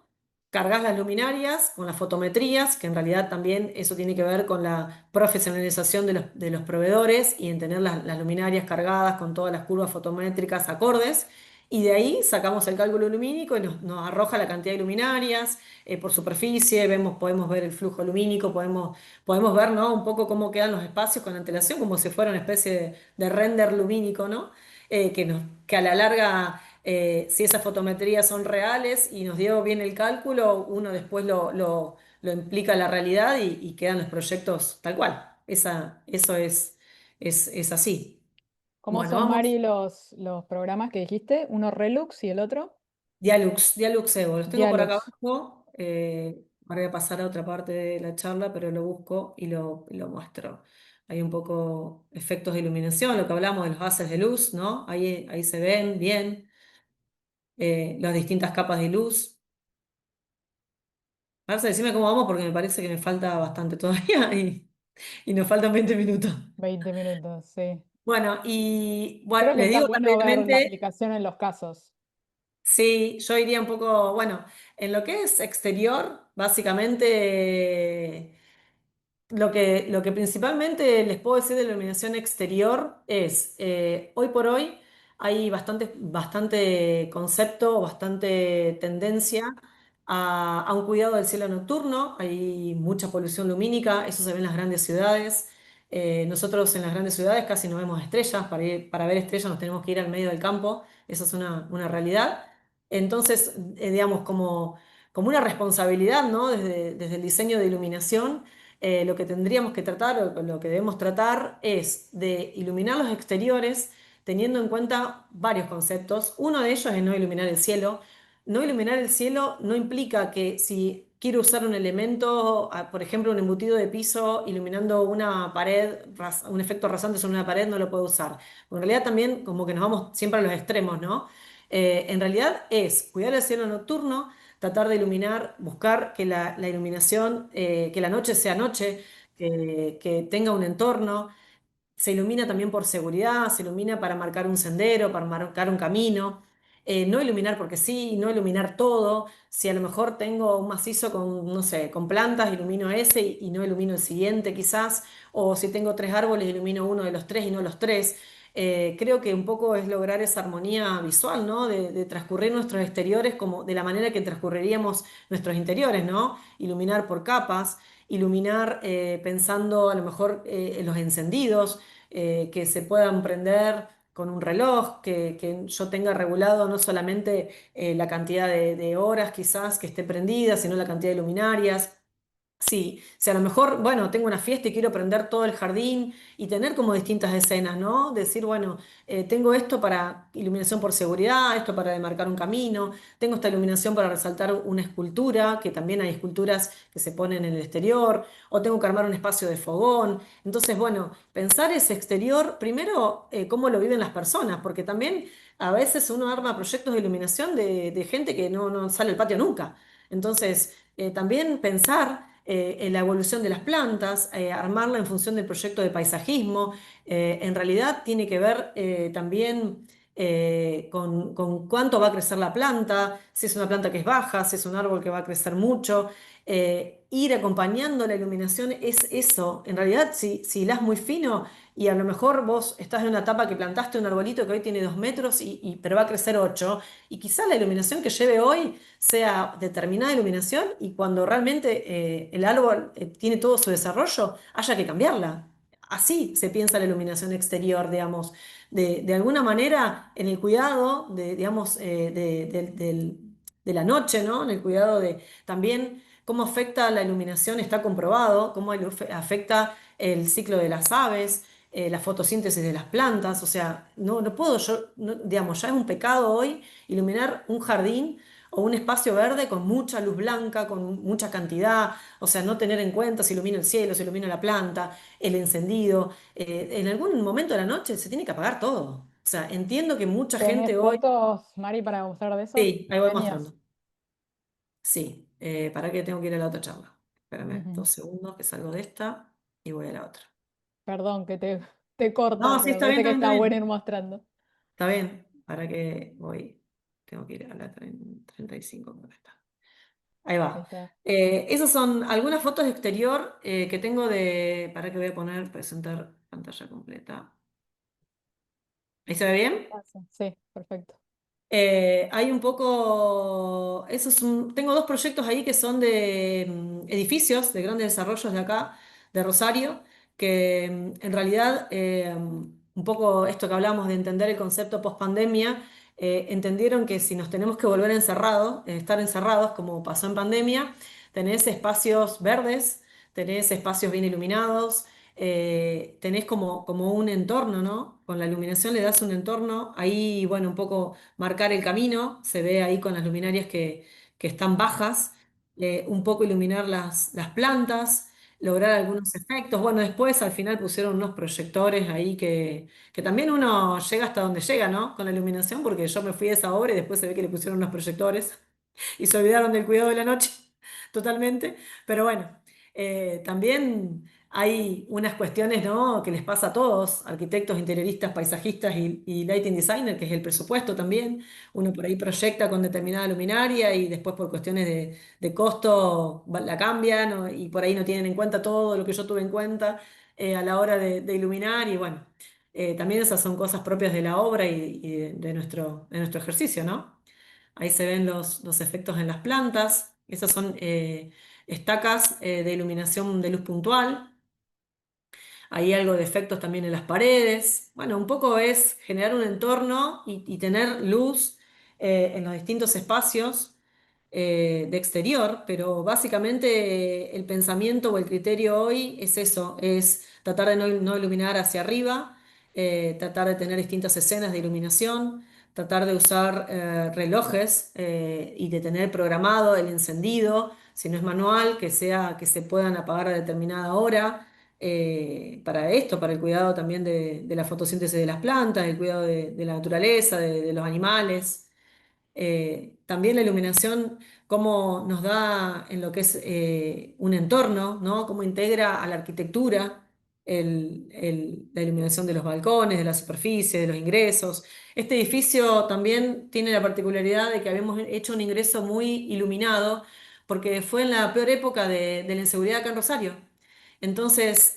cargas las luminarias con las fotometrías, que en realidad también eso tiene que ver con la profesionalización de los proveedores y en tener las luminarias cargadas con todas las curvas fotométricas acordes. Y de ahí sacamos el cálculo lumínico y nos arroja la cantidad de luminarias por superficie, podemos ver el flujo lumínico, podemos ver, ¿no? Un poco cómo quedan los espacios con antelación, como si fuera una especie de render lumínico, ¿no? Que a la larga si esas fotometrías son reales y nos dio bien el cálculo, uno después lo implica a la realidad y quedan los proyectos tal cual. Eso es así. ¿Cómo Bueno, son, vamos. Mari, los programas que dijiste? Uno Relux y el otro Dialux Evo. Los tengo por acá Dialux. abajo. Ahora voy a pasar a otra parte de la charla, pero lo busco y lo muestro. Hay un poco efectos de iluminación, lo que hablamos de los haces de luz, ¿no? Ahí se ven bien las distintas capas de luz. Marce, decime cómo vamos porque me parece que me falta bastante todavía y nos faltan 20 minutos. 20 minutos, sí. Bueno, y bueno, Creo que les está digo bueno ver la rápidamente, aplicación en los casos. sí, yo iría un poco, bueno, en lo que es exterior, básicamente lo que principalmente les puedo decir de la iluminación exterior es, hoy por hoy hay bastante concepto, bastante tendencia a un cuidado del cielo nocturno, hay mucha polución lumínica, eso se ve en las grandes ciudades. Nosotros en las grandes ciudades casi no vemos estrellas, para ver estrellas nos tenemos que ir al medio del campo, eso es una realidad. Entonces, digamos, como una responsabilidad, ¿no? Desde el diseño de iluminación lo que tendríamos que tratar, o lo que debemos tratar, es de iluminar los exteriores teniendo en cuenta varios conceptos. Uno de ellos es no iluminar el cielo. No iluminar el cielo no implica que si quiero usar un elemento, por ejemplo, un embutido de piso iluminando una pared, un efecto rasante sobre una pared, no lo puedo usar. En realidad también como que nos vamos siempre a los extremos, ¿no? En realidad es cuidar el cielo nocturno, tratar de iluminar, buscar que la iluminación, que la noche sea noche, que tenga un entorno. Se ilumina también por seguridad, se ilumina para marcar un sendero, para marcar un camino. No iluminar porque sí, no iluminar todo. Si a lo mejor tengo un macizo con, no sé, con plantas, ilumino ese y no ilumino el siguiente quizás. O si tengo tres árboles, ilumino uno de los tres y no los tres. Creo que un poco es lograr esa armonía visual, ¿no? De transcurrir nuestros exteriores como de la manera que transcurriríamos nuestros interiores, ¿no? Iluminar por capas, iluminar pensando a lo mejor en los encendidos que se puedan prender con un reloj, que yo tenga regulado no solamente la cantidad de horas quizás que esté prendida, sino la cantidad de luminarias. Sí, si a lo mejor, bueno, tengo una fiesta y quiero prender todo el jardín y tener como distintas escenas, ¿no? Decir, bueno, tengo esto para iluminación por seguridad, esto para demarcar un camino, tengo esta iluminación para resaltar una escultura, que también hay esculturas que se ponen en el exterior, o tengo que armar un espacio de fogón. Entonces, bueno, pensar ese exterior, primero, cómo lo viven las personas, porque también a veces uno arma proyectos de iluminación de gente que no sale al patio nunca. Entonces, también pensar en la evolución de las plantas, armarla en función del proyecto de paisajismo, en realidad tiene que ver también con cuánto va a crecer la planta, si es una planta que es baja, si es un árbol que va a crecer mucho. Ir acompañando la iluminación es eso. En realidad, si hilás muy fino y a lo mejor vos estás en una etapa que plantaste un arbolito que hoy tiene 2 metros, pero va a crecer 8, y quizá la iluminación que lleve hoy sea determinada iluminación y cuando realmente el árbol tiene todo su desarrollo, haya que cambiarla. Así se piensa la iluminación exterior, digamos, de alguna manera en el cuidado de, digamos, de la noche, ¿no? En el cuidado de también cómo afecta la iluminación, está comprobado, cómo afecta el ciclo de las aves, la fotosíntesis de las plantas, o sea, no puedo yo, digamos, ya es un pecado hoy iluminar un jardín o un espacio verde con mucha luz blanca, con mucha cantidad, o sea, no tener en cuenta si ilumina el cielo, si ilumina la planta, el encendido. En algún momento de la noche se tiene que apagar todo. O sea, entiendo que mucha ¿Tenés gente hoy... fotos, Mari, para mostrar de eso? Sí, ahí voy Genias. mostrando. Sí, ¿para qué tengo que ir a la otra charla? Espérame Ujú. 2 segundos que salgo de esta y voy a la otra. Perdón que te corto, No, sí, pero me está bien, parece está que bien, está está bueno bien. ir mostrando. Está bien, ¿para qué voy? Tengo que ir a la 35, creo que está. Ahí Ahí va. está. Esas son algunas fotos de exterior que tengo de... ¿Para qué voy a poner? Presentar pantalla completa. ¿Ahí se ve bien? Sí, perfecto. Hay un poco, tengo dos proyectos ahí que son de edificios, de grandes desarrollos de acá, de Rosario, que en realidad un poco esto que hablamos de entender el concepto post-pandemia, entendieron que si nos tenemos que volver encerrados, estar encerrados como pasó en pandemia, tenés espacios verdes, tenés espacios bien iluminados, tenés como un entorno, ¿no? Con la iluminación le das un entorno, ahí, bueno, un poco marcar el camino, se ve ahí con las luminarias que están bajas, un poco iluminar las plantas, lograr algunos efectos. Bueno, después al final pusieron unos proyectores ahí que también uno llega hasta donde llega, ¿no? Con la iluminación, porque yo me fui a esa obra y después se ve que le pusieron unos proyectores y se olvidaron del cuidado de la noche totalmente. Pero bueno, también hay unas cuestiones, ¿no? Que les pasa a todos, arquitectos, interioristas, paisajistas y lighting designer, que es el presupuesto también. Uno por ahí proyecta con determinada luminaria y después por cuestiones de costo la cambian y por ahí no tienen en cuenta todo lo que yo tuve en cuenta a la hora de iluminar y bueno. También esas son cosas propias de la obra y de nuestro ejercicio, ¿no? Ahí se ven los efectos en las plantas. Esas son estacas de iluminación de luz puntual. Hay algo de efectos también en las paredes. Bueno, un poco es generar un entorno y tener luz en los distintos espacios de exterior, pero básicamente el pensamiento o el criterio hoy es eso, es tratar de no iluminar hacia arriba, tratar de tener distintas escenas de iluminación, tratar de usar relojes y de tener programado el encendido, si no es manual, que sea que se puedan apagar a determinada hora. Para esto, para el cuidado también de la fotosíntesis de las plantas, el cuidado de la naturaleza, de los animales. También la iluminación, cómo nos da en lo que es un entorno, ¿no? Cómo integra a la arquitectura la iluminación de los balcones, de la superficie, de los ingresos. Este edificio también tiene la particularidad de que habíamos hecho un ingreso muy iluminado porque fue en la peor época de la inseguridad acá en Rosario. Entonces,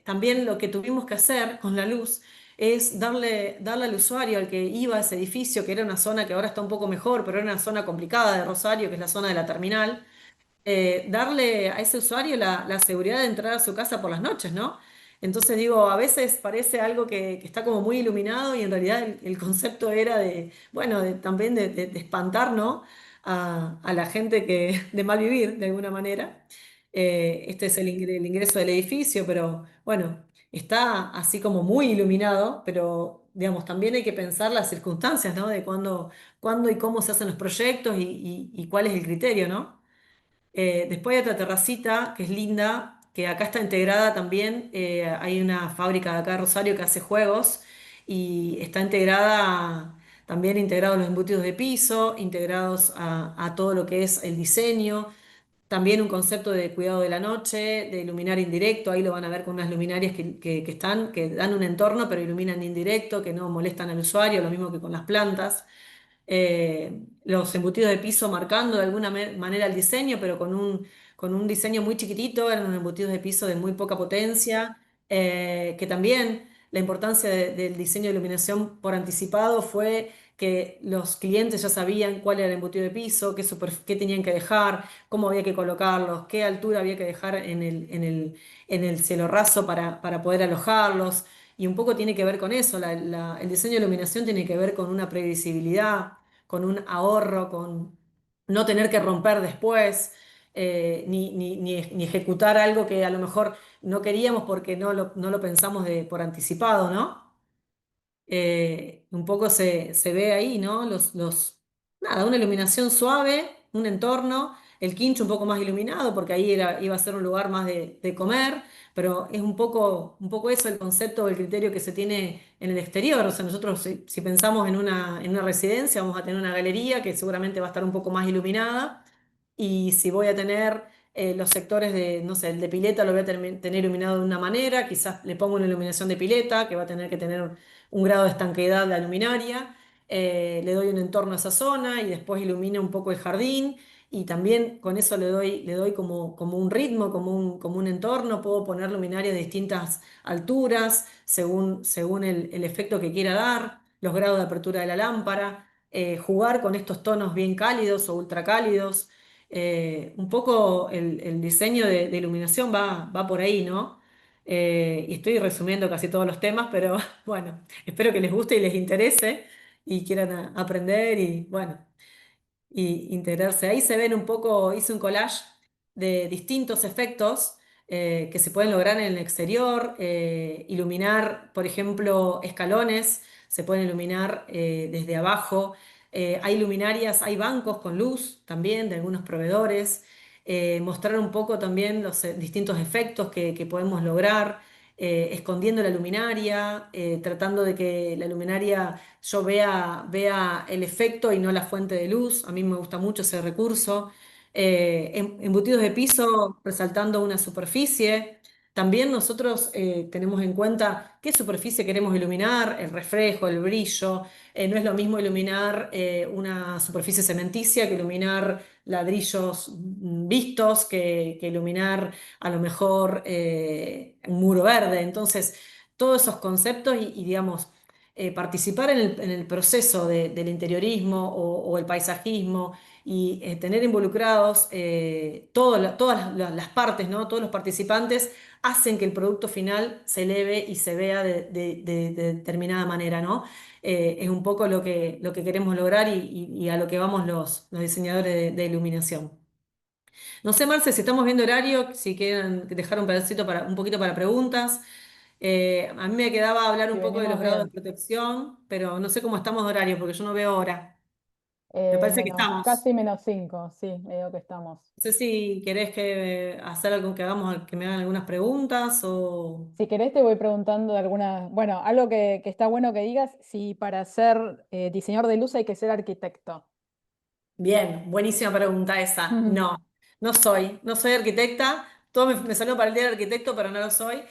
también lo que tuvimos que hacer con la luz es darle al usuario, al que iba a ese edificio, que era una zona que ahora está un poco mejor, pero era una zona complicada de Rosario, que es la zona de la terminal, darle a ese usuario la seguridad de entrar a su casa por las noches, ¿no? Entonces digo, a veces parece algo que está como muy iluminado y en realidad el concepto era de, bueno, también de espantar, ¿no? A la gente de mal vivir, de alguna manera. Este es el ingreso del edificio, pero bueno, está así como muy iluminado, pero digamos, también hay que pensar las circunstancias, ¿no? De cuándo y cómo se hacen los proyectos y cuál es el criterio, ¿no? Después hay otra terracita que es linda, que acá está integrada también. Hay una fábrica de acá de Rosario que hace juegos y está integrada, también integrados los embutidos de piso, integrados a todo lo que es el diseño. También un concepto de cuidado de la noche, de iluminar indirecto, ahí lo van a ver con unas luminarias que dan un entorno, pero iluminan indirecto, que no molestan al usuario, lo mismo que con las plantas. Los embutidos de piso marcando de alguna manera el diseño, pero con un diseño muy chiquitito, eran unos embutidos de piso de muy poca potencia, que también la importancia del diseño de iluminación por anticipado fue que los clientes ya sabían cuál era el embutido de piso, qué tenían que dejar, cómo había que colocarlos, qué altura había que dejar en el cielo raso para poder alojarlos. Y un poco tiene que ver con eso, el diseño de iluminación tiene que ver con una previsibilidad, con un ahorro, con no tener que romper después, ni ejecutar algo que a lo mejor no queríamos porque no lo pensamos por anticipado, ¿no? Un poco se ve ahí, ¿no? Nada, una iluminación suave, un entorno, el quincho un poco más iluminado, porque ahí iba a ser un lugar más de comer, pero es un poco eso el concepto, el criterio que se tiene en el exterior. O sea, nosotros si pensamos en una residencia, vamos a tener una galería que seguramente va a estar un poco más iluminada, y si voy a tener los sectores no sé, el de pileta lo voy a tener iluminado de una manera, quizás le pongo una iluminación de pileta, que va a tener que tener un grado de estanqueidad la luminaria, le doy un entorno a esa zona y después ilumino un poco el jardín y también con eso le doy como un ritmo, como un entorno, puedo poner luminarias de distintas alturas según el efecto que quiera dar, los grados de apertura de la lámpara, jugar con estos tonos bien cálidos o ultracálidos. Un poco el diseño de iluminación va por ahí, ¿no? Y estoy resumiendo casi todos los temas, pero bueno, espero que les guste y les interese y quieran aprender y bueno, y integrarse. Ahí se ven un poco, hice un collage de distintos efectos que se pueden lograr en el exterior, iluminar, por ejemplo, escalones, se pueden iluminar desde abajo. Hay luminarias, hay bancos con luz también de algunos proveedores. Mostrar un poco también los distintos efectos que podemos lograr, escondiendo la luminaria, tratando de que la luminaria yo vea el efecto y no la fuente de luz. A mí me gusta mucho ese recurso. Embutidos de piso resaltando una superficie. También nosotros tenemos en cuenta qué superficie queremos iluminar, el reflejo, el brillo. No es lo mismo iluminar una superficie cementicia que iluminar ladrillos vistos, que iluminar a lo mejor un muro verde. Entonces, todos esos conceptos digamos, participar en el proceso del interiorismo o el paisajismo y tener involucrados todas las partes, ¿no? Todos los participantes hacen que el producto final se eleve y se vea de determinada manera, ¿no? Es un poco lo que queremos lograr y a lo que vamos los diseñadores de iluminación. No sé, Marce, si estamos viendo horario, si quieren dejar un pedacito un poquito para preguntas. A mí me quedaba hablar Y un poco de los venimos grados de bien. protección, pero no sé cómo estamos de horario, porque yo no veo hora. Me parece que Menos, estamos. casi -5, sí, medio que estamos. No sé si querés que hacer algo que hagamos, que me hagan algunas preguntas o... Si querés te voy preguntando de algunas, bueno, algo que está bueno que digas, si para ser diseñador de luz hay que ser arquitecto. Bien, buenísima pregunta esa. No, no soy arquitecta. Todo me salió para el día del arquitecto, pero no lo soy.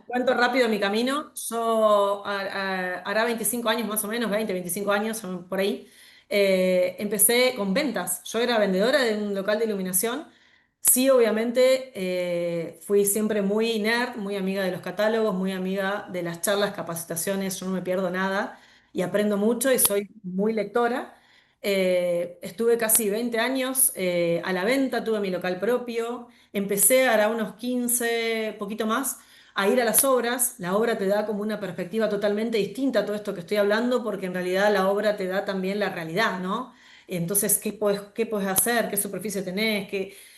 Cuento rápido mi camino. Yo hará 25 años más o menos, 20, 25 años por ahí. Empecé con ventas. Yo era vendedora de un local de iluminación. Sí, obviamente, fui siempre muy nerd, muy amiga de los catálogos, muy amiga de las charlas, capacitaciones. Yo no me pierdo nada y aprendo mucho y soy muy lectora. Estuve casi 20 años a la venta, tuve mi local propio, empecé ahora unos 15 poquito más, a ir a las obras. La obra te da como una perspectiva totalmente distinta a todo esto que estoy hablando, porque en realidad la obra te da también la realidad, ¿no? Entonces, qué podés hacer? ¿Qué superficie tenés?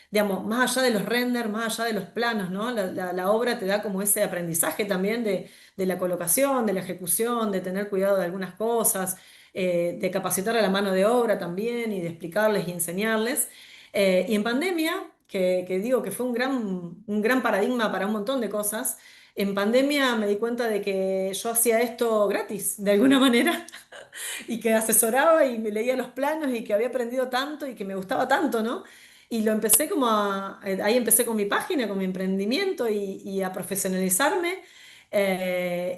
Digamos, más allá de los renders, más allá de los planos, ¿no? La obra te da como ese aprendizaje también de la colocación, de la ejecución, de tener cuidado de algunas cosas, de capacitar a la mano de obra también y de explicarles y enseñarles. Y en pandemia, que digo que fue un gran paradigma para un montón de cosas, en pandemia me di cuenta de que yo hacía esto gratis, de alguna manera, y que asesoraba y me leía los planos y que había aprendido tanto y que me gustaba tanto, ¿no? Y lo empecé ahí empecé con mi página, con mi emprendimiento y a profesionalizarme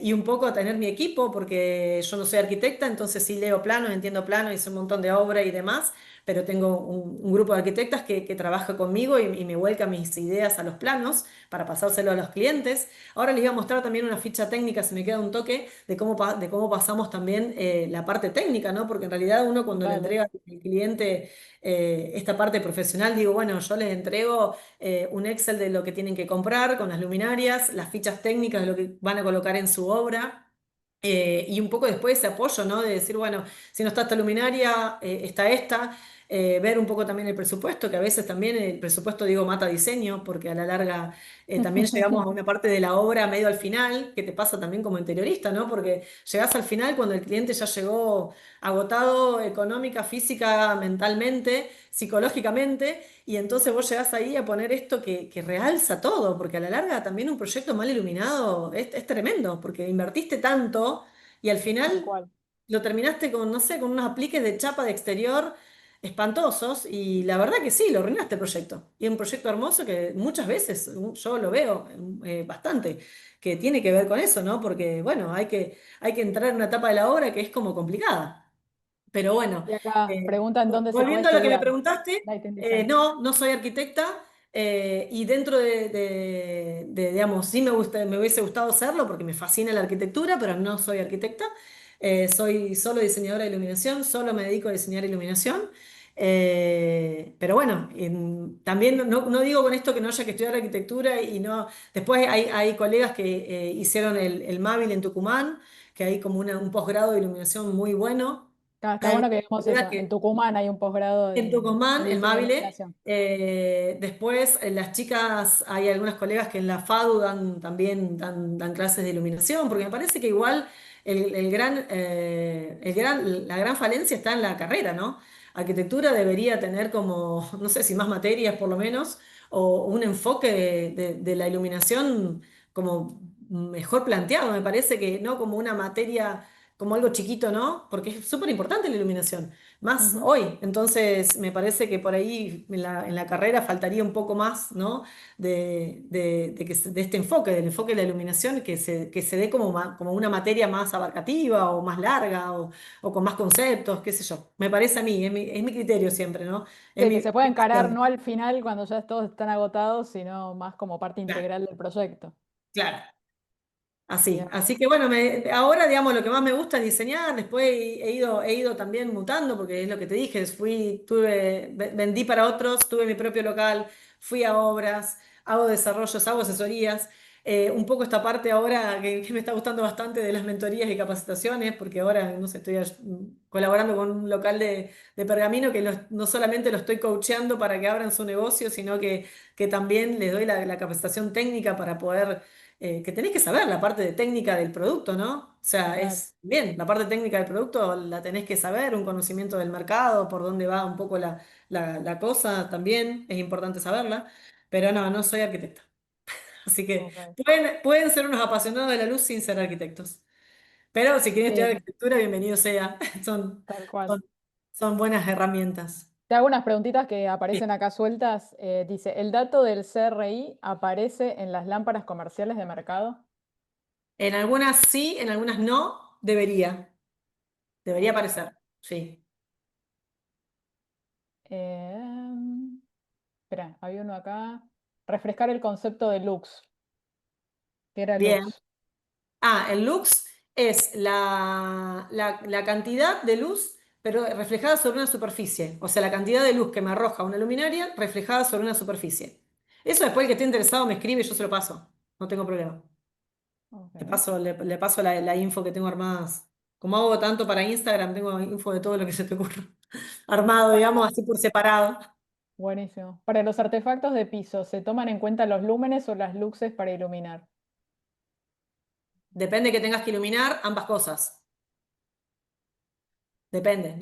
y un poco a tener mi equipo, porque yo no soy arquitecta, entonces sí leo planos, entiendo planos, hice un montón de obra y demás, pero tengo un grupo de arquitectas que trabaja conmigo y me vuelca mis ideas a los planos para pasárselo a los clientes. Ahora les voy a mostrar también una ficha técnica, si me queda un toque, de cómo pasamos también la parte técnica, ¿no? Porque en realidad uno cuando le Dale. entrega al cliente esta parte profesional, digo, bueno, yo les entrego un Excel de lo que tienen que comprar con las luminarias, las fichas técnicas de lo que van a colocar en su obra. Y un poco después ese apoyo, ¿no? De decir, bueno, si no está esta luminaria, está esta. Ver un poco también el presupuesto, que a veces también el presupuesto, digo, mata diseño, porque a la larga también llegamos a una parte de la obra medio al final, que te pasa también como interiorista, ¿no? Porque llegás al final cuando el cliente ya llegó agotado económica, física, mentalmente, psicológicamente, y entonces vos llegás ahí a poner esto que realza todo, porque a la larga también un proyecto mal iluminado es tremendo, porque invertiste tanto y al Tal final cual. lo terminaste con, no sé, con unos apliques de chapa de exterior espantosos y la verdad que sí, lo arruinaste el proyecto. Y es un proyecto hermoso que muchas veces yo lo veo bastante, que tiene que ver con eso, ¿no? Porque, bueno, hay que entrar en una etapa de la obra que es como complicada. Pero bueno, Y acá preguntan dónde se puede volviendo a lo que me estudiar preguntaste, Lighting Design. no, no soy arquitecta y dentro digamos, sí me gusta, me hubiese gustado hacerlo porque me fascina la arquitectura, pero no soy arquitecta. Soy solo diseñadora de iluminación, solo me dedico a diseñar iluminación. Pero bueno, también no digo con esto que no haya que estudiar arquitectura y no. Después hay colegas que hicieron el Mávil en Tucumán, que hay como un posgrado de iluminación muy bueno. Está Hay bueno algunas que digamos colegas eso. En que Tucumán hay un posgrado en en Tucumán, el diseño de Mávile. iluminación. Después, las chicas, hay algunas colegas que en la FADU también dan clases de iluminación, porque me parece que igual la gran falencia está en la carrera, ¿no? Arquitectura debería tener como, no sé si más materias por lo menos, o un enfoque de la iluminación como mejor planteado, me parece que no como una materia, como algo chiquito, ¿no? Porque es súper importante la iluminación más Ujú. hoy. Entonces, me parece que por ahí en la carrera faltaría un poco más, ¿no? De este enfoque, del enfoque de la iluminación, que se dé como, como una materia más abarcativa o más larga o con más conceptos, qué sé yo. Me parece a mí, es mi criterio siempre, ¿no? Es Sí, que mi se puede encarar visión. no al final cuando ya todos están agotados, sino más como parte Claro, integral del proyecto. claro. Bien. Así, así que bueno, ahora digamos lo que más me gusta es diseñar, después he ido también mutando, porque es lo que te dije, vendí para otros, tuve mi propio local, fui a obras, hago desarrollos, hago asesorías, un poco esta parte ahora que me está gustando bastante de las mentorías y capacitaciones, porque ahora, no sé, estoy colaborando con un local de pergamino que no solamente lo estoy coacheando para que abran su negocio, sino que también les doy la capacitación técnica para poder que tenés que saber la parte de técnica del producto, ¿no? O sea, Claro, es bien, la parte técnica del producto la tenés que saber, un conocimiento del mercado, por dónde va un poco la cosa también, es importante saberla, pero no, no soy arquitecta. Así que ok. pueden ser unos apasionados de la luz sin ser arquitectos. Pero si quieren estudiar Bien, arquitectura, bienvenido sea. Son, tal cual. son, son buenas herramientas. Te hago unas preguntitas que aparecen acá sueltas. Dice, ¿el dato del CRI aparece en las lámparas comerciales de mercado? En algunas sí, en algunas no, debería Ok. aparecer, sí. Em, Espera, hay uno acá. Refrescar el concepto de lux. ¿Qué era Bien. lux? El lux es la cantidad de luz, pero reflejada sobre una superficie. O sea, la cantidad de luz que me arroja una luminaria reflejada sobre una superficie. Eso después el que esté interesado me escribe y yo se lo paso. No tengo problema. Ok. Le paso la info que tengo armadas. Como hago tanto para Instagram, tengo info de todo lo que se te ocurra. Armado, digamos, Para, así por separado. buenísimo. Para los artefactos de piso, ¿se toman en cuenta los lúmenes o las luxes para iluminar? Depende que tengas que iluminar ambas cosas. Depende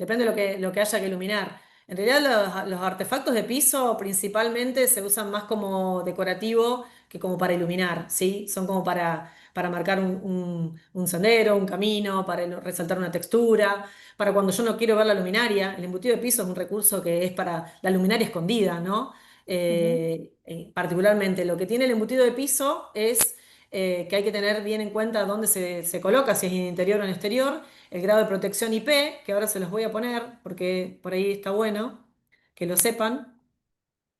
lo que haya que iluminar. En realidad los artefactos de piso principalmente se usan más como decorativo que como para iluminar, ¿sí? Son como para marcar un sendero, un camino, para resaltar una textura, para cuando yo no quiero ver la luminaria. El embutido de piso es un recurso que es para la luminaria escondida, ¿no? Ujú, Particularmente lo que tiene el embutido de piso es que hay que tener bien en cuenta dónde se coloca, si es en interior o en exterior el grado de protección IP, que ahora se los voy a poner porque por ahí está bueno que lo sepan.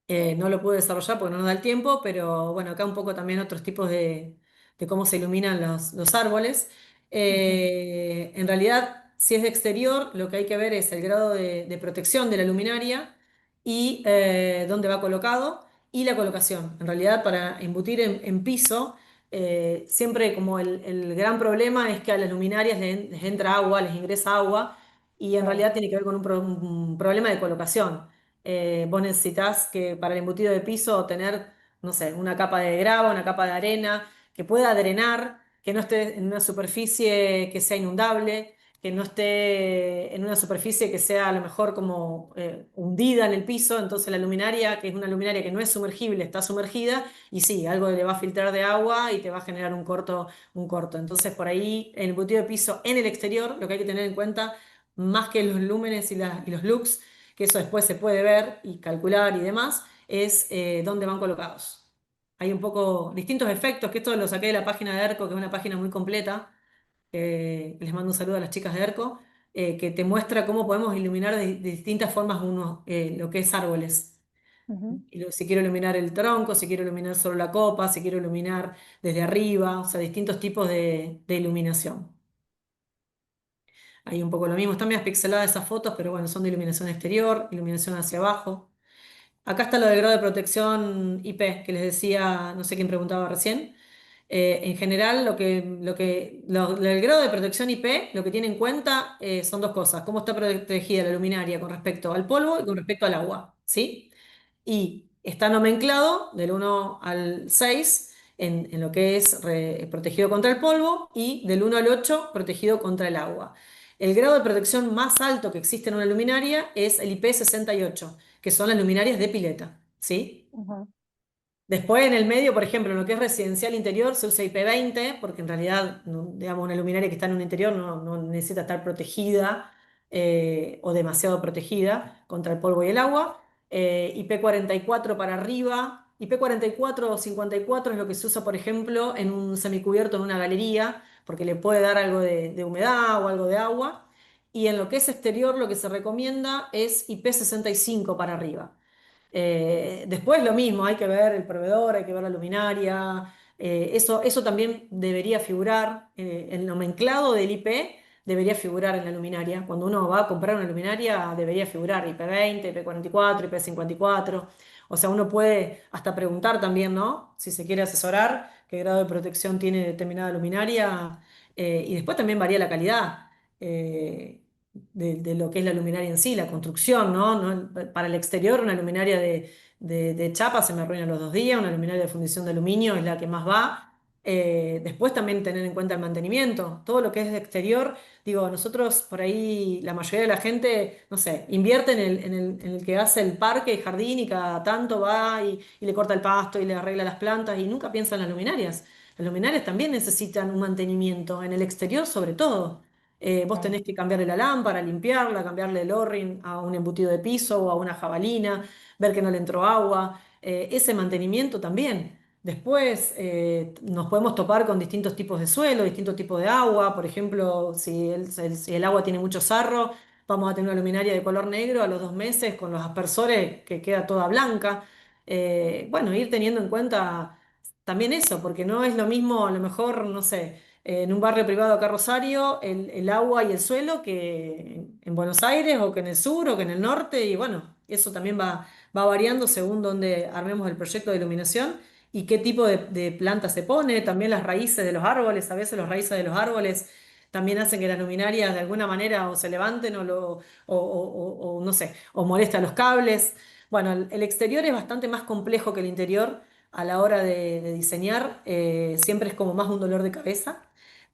No lo pude desarrollar porque no nos da el tiempo, pero bueno, acá un poco también otros tipos de cómo se iluminan los árboles. ujú, En realidad, si es de exterior, lo que hay que ver es el grado de protección de la luminaria y dónde va colocado y la colocación. En realidad, para embutir en piso, siempre como el gran problema es que a las luminarias les entra agua, les ingresa agua y en claro. realidad tiene que ver con un problema de colocación. Vos necesitas que para el embutido de piso tener, no sé, una capa de grava, una capa de arena, que pueda drenar, que no esté en una superficie que sea inundable, que no esté en una superficie que sea a lo mejor como hundida en el piso, entonces la luminaria, que es una luminaria que no es sumergible, está sumergida, y sí, algo le va a filtrar de agua y te va a generar un corto. Entonces por ahí el embutido de piso en el exterior, lo que hay que tener en cuenta, más que los lúmenes y los lux, que eso después se puede ver y calcular y demás, es dónde van colocados. Hay un poco distintos efectos, que esto lo saqué de la página de ERCO, que es una página muy completa. Les mando un saludo a las chicas de ERCO, que te muestra cómo podemos iluminar de distintas formas lo que es árboles. Ujú. Si quiero iluminar el tronco, si quiero iluminar solo la copa, si quiero iluminar desde arriba, o sea, distintos tipos de iluminación. Hay un poco lo mismo, están medias pixeladas esas fotos, pero bueno, son de iluminación exterior, iluminación hacia abajo. Acá está lo del grado de protección IP, que les decía, no sé quién preguntaba recién. En general, el grado de protección IP lo que tiene en cuenta son dos cosas: cómo está protegida la luminaria con respecto al polvo y con respecto al agua, ¿sí? Y está nomenclado del 1 al 6 en lo que es protegido contra el polvo y del 1 al 8 protegido contra el agua. El grado de protección más alto que existe en una luminaria es el IP 68, que son las luminarias de pileta, ¿sí? Ujú, Después en el medio, por ejemplo, en lo que es residencial interior, se usa IP 20 porque en realidad, digamos, una luminaria que está en un interior no necesita estar protegida o demasiado protegida contra el polvo y el agua. IP 44 para arriba. IP 44 o 54 es lo que se usa, por ejemplo, en un semicubierto en una galería, porque le puede dar algo de humedad o algo de agua. Y en lo que es exterior, lo que se recomienda es IP 65 para arriba. Después lo mismo, hay que ver el proveedor, hay que ver la luminaria, eso también debería figurar, el nomenclado del IP debería figurar en la luminaria. Cuando uno va a comprar una luminaria debería figurar IP 20, IP 44, IP 54. O sea, uno puede hasta preguntar también, ¿no? Si se quiere asesorar, qué grado de protección tiene determinada luminaria, y después también varía la calidad. Eh, de lo que es la luminaria en sí, la construcción, ¿no? Para el exterior, una luminaria de chapa se me arruina los 2 días, una luminaria de fundición de aluminio es la que más va. Después también tener en cuenta el mantenimiento, todo lo que es de exterior. Digo, nosotros por ahí, la mayoría de la gente, no sé, invierte en el que hace el parque y jardín y cada tanto va y le corta el pasto y le arregla las plantas y nunca piensa en las luminarias. Las luminarias también necesitan un mantenimiento, en el exterior sobre todo. Vos Claro. tenés que cambiarle la lámpara, limpiarla, cambiarle el o-ring a un embutido de piso o a una jabalina, ver que no le entró agua. Ese mantenimiento también. Después nos podemos topar con distintos tipos de suelo, distintos tipos de agua. Por ejemplo, si el agua tiene mucho sarro, vamos a tener una luminaria de color negro a los 2 meses con los aspersores que queda toda blanca. Bueno, ir teniendo en cuenta también eso, porque no es lo mismo, a lo mejor, no sé, en un barrio privado acá Rosario, el agua y el suelo que en Buenos Aires o que en el sur o que en el norte. Y bueno, eso también va variando según donde armemos el proyecto de iluminación y qué tipo de planta se pone, también las raíces de los árboles, a veces las raíces de los árboles también hacen que las luminarias de alguna manera o se levanten o no sé, o molestan los cables. Bueno, el exterior es bastante más complejo que el interior a la hora de diseñar, siempre es como más un dolor de cabeza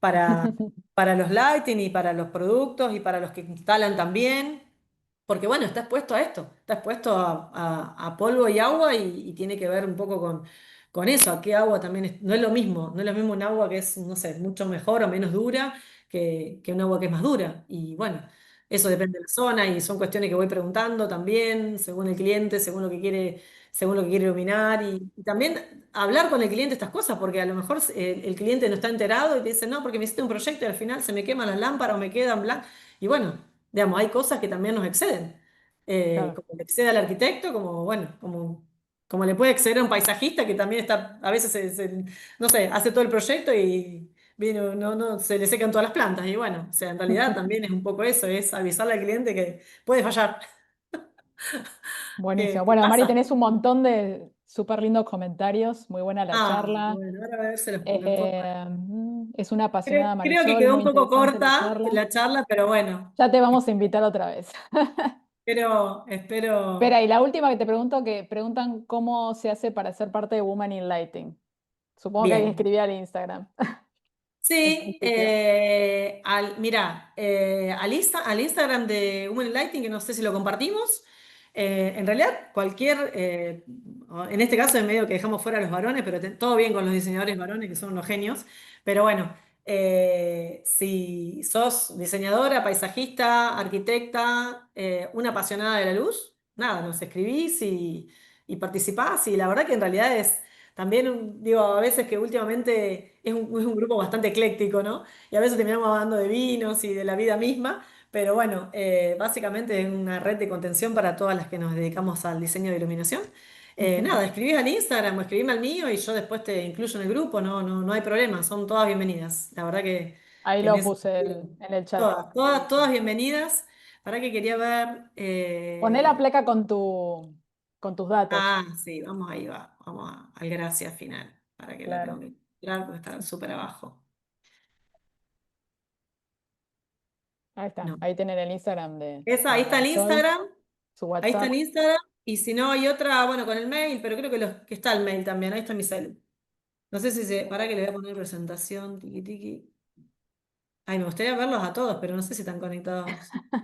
para, para los lighting y para los productos y para los que instalan también. Porque bueno, está expuesto a esto, está expuesto a polvo y agua y tiene que ver un poco con eso, a qué agua también no es lo mismo, no es lo mismo un agua que es, no sé, mucho mejor o menos dura que un agua que es más dura. Y bueno, eso depende de la zona y son cuestiones que voy preguntando también, según el cliente, según lo que quiere iluminar y también hablar con el cliente estas cosas, porque a lo mejor el cliente no está enterado y te dice, no, porque me hiciste un proyecto y al final se me queman las lámparas o me quedan blancas. Y bueno. Digamos, hay cosas que también nos exceden. Claro. Como le excede al arquitecto, como, bueno, como le puede exceder a un paisajista que también está, a veces, no sé, hace todo el proyecto y viene, no, se le secan todas las plantas. Y bueno, o sea, en realidad también es un poco eso, es avisarle al cliente que puede fallar. Buenísimo. ¿Qué Bueno, Mari, pasa? tenés un montón de súper lindos comentarios. Muy buena la Ah, charla. bueno, ahora a ver si los puedo. Es una Creo, apasionada creo que Marisol, quedó muy un poco interesante la corta charla. la charla, pero bueno, Ya te vamos a invitar otra vez. espero. Espera, y la última que te pregunto, que preguntan cómo se hace para ser parte de Woman in Lighting. Supongo que hay que Bien. escribir al Instagram, en Sí, principio. mira, al Instagram de Women in Lighting, que no sé si lo compartimos, en realidad en este caso es medio que dejamos fuera a los varones, pero todo bien con los diseñadores varones, que son unos genios, pero bueno, si sos diseñadora, paisajista, arquitecta, una apasionada de la luz, nada, nos escribís y participás y la verdad que en realidad es... También digo, a veces que últimamente es un grupo bastante ecléctico, ¿no? Y a veces terminamos hablando de vinos y de la vida misma, pero bueno, básicamente es una red de contención para todas las que nos dedicamos al diseño de iluminación. Nada, escribís al Instagram o escribime al mío y yo después te incluyo en el grupo, no hay problema, son todas bienvenidas. La verdad Ahí que en lo ese puse sentido, en el chat. todas bienvenidas. ¿Para qué quería ver? Poné la placa con tus datos. Sí, vamos ahí va. Vamos al gracias final. Para que la tengo Claro. que entrar porque está súper abajo. Ahí está. No. Ahí tienen el Instagram Ahí de está el Marisol, Instagram. su Ahí está WhatsApp. el Instagram. Y si no, hay otra, bueno, con el mail, pero creo que está el mail también. Ahí está mi celu. No sé si para que le voy a poner presentación, tiki tiki. Ay, me gustaría verlos a todos, pero no sé si están conectados.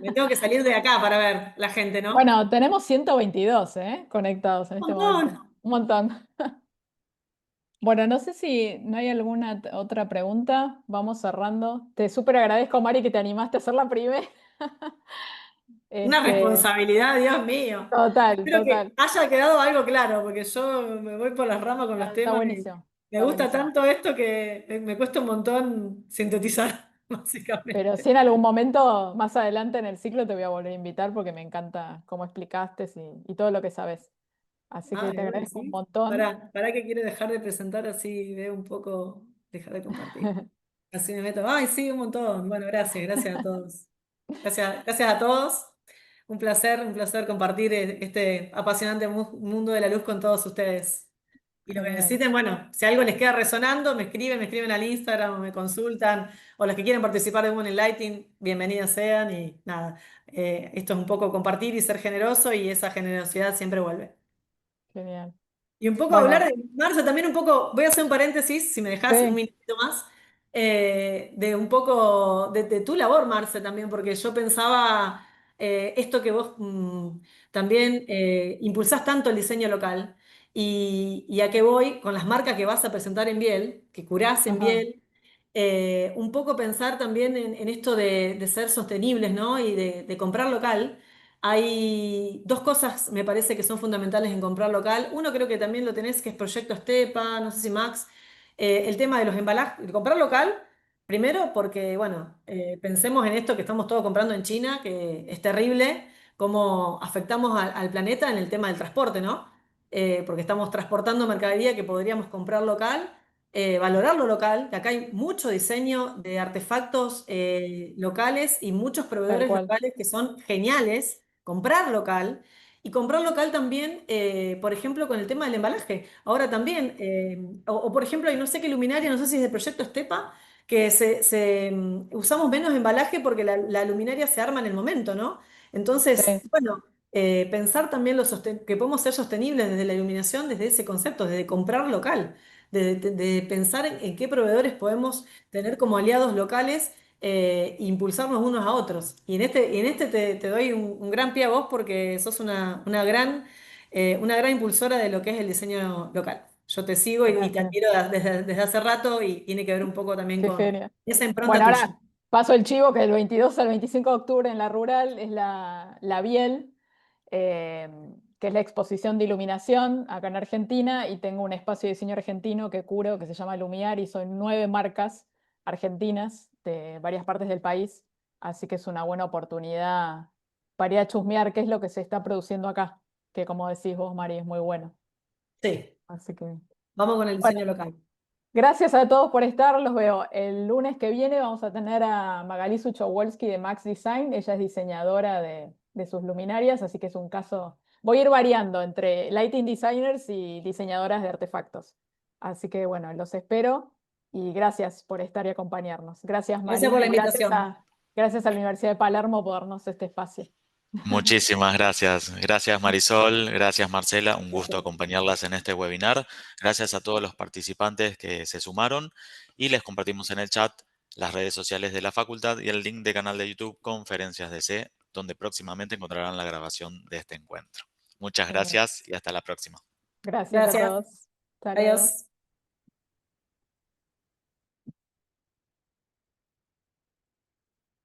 Me tengo que salir de acá para ver la gente, ¿no? Bueno, tenemos 122, conectados en Un este momento. montón. Un montón. Bueno, no sé si no hay alguna otra pregunta. Vamos cerrando. Te súper agradezco, Mari, que te animaste a hacer la primera. Una Este, responsabilidad, Dios mío. total, Espero que total. haya quedado algo claro, porque yo me voy por las ramas con los Está temas y buenísimo. me Está gusta buenísimo. tanto esto que me cuesta un montón sintetizar, Pero básicamente. sí, en algún momento más adelante en el ciclo te voy a volver a invitar porque me encanta cómo explicaste y todo lo que sabes. Así que te Ay, bueno, agradezco un sí. montón. Para que quiero dejar de presentar así veo un poco, dejar de compartir. Así me meto. Ay, sí, un montón. Bueno, gracias a todos. Gracias a todos. Un placer compartir este apasionante mundo de la luz con todos ustedes. Y lo que Genial, necesiten, bueno, si algo les queda resonando, me escriben al Instagram o me consultan, o los que quieran participar de Women in Lighting, bienvenidas sean y nada, esto es un poco compartir y ser generoso y esa generosidad siempre vuelve. genial. Y un poco hablar Bueno, de Marce, también un poco, voy a hacer un paréntesis, si me dejas un sí, minutito más, de un poco de tu labor, Marce, también, porque yo pensaba esto que vos también impulsás tanto el diseño local y a qué voy con las marcas que vas a presentar en Biel, que curás en ajá, Biel, un poco pensar también en esto de ser sostenibles, ¿no? Y de comprar local. Hay dos cosas, me parece, que son fundamentales en comprar local. Uno creo que también lo tenés, que es Proyecto Estepa, no sé si Max, el tema de los embalajes, de comprar local, primero porque, bueno, pensemos en esto que estamos todos comprando en China, que es terrible, cómo afectamos al planeta en el tema del transporte, ¿no? Porque estamos transportando mercadería que podríamos comprar local, valorar lo local, que acá hay mucho diseño de artefactos locales y muchos tal proveedores cual, locales que son geniales comprar local y comprar local también, por ejemplo, con el tema del embalaje. Ahora también, o, por ejemplo, hay no sé qué luminaria, no sé si es del proyecto Estepa, que usamos menos embalaje porque la luminaria se arma en el momento, ¿no? Entonces, sí, bueno, pensar también que podemos ser sostenibles desde la iluminación, desde ese concepto, desde comprar local, de pensar en qué proveedores podemos tener como aliados locales impulsarnos unos a otros. Y en este te doy un gran pie a vos porque sos una gran impulsora de lo que es el diseño local. Yo te sigo y te gracias, admiro desde hace rato y tiene que ver un poco también qué con genial. esa impronta Bueno, tuya. ahora paso el chivo que del 22 al 25 de octubre en la Rural es la Biel, eh, que es la exposición de iluminación acá en Argentina, y tengo un espacio de diseño argentino que curo, que se llama Lumiar, y son 9 marcas argentinas de varias partes del país, así que es una buena oportunidad para ir a chusmear qué es lo que se está produciendo acá, que como decís vos, Mari, es muy bueno. Sí, Así que, vamos con el bueno, diseño local. gracias a todos por estar, los veo. El lunes que viene vamos a tener a Magali Suchowolski de Max Design, ella es diseñadora de sus luminarias, así que es un caso, voy a ir variando entre lighting designers y diseñadoras de artefactos. Así que bueno, los espero y gracias por estar y acompañarnos. Gracias Gracias por Mari la y invitación. gracias a la Universidad de Palermo por darnos este espacio. Muchísimas gracias. Gracias Marisol, gracias Marcela, un gusto Gracias. acompañarlas en este webinar. Gracias a todos los participantes que se sumaron y les compartimos en el chat las redes sociales de la facultad y el link de canal de YouTube Conferencias DC, donde próximamente encontrarán la grabación de este encuentro. Muchas Genial. gracias y hasta la próxima. Gracias a Gracias. todos. Hasta luego. Adiós.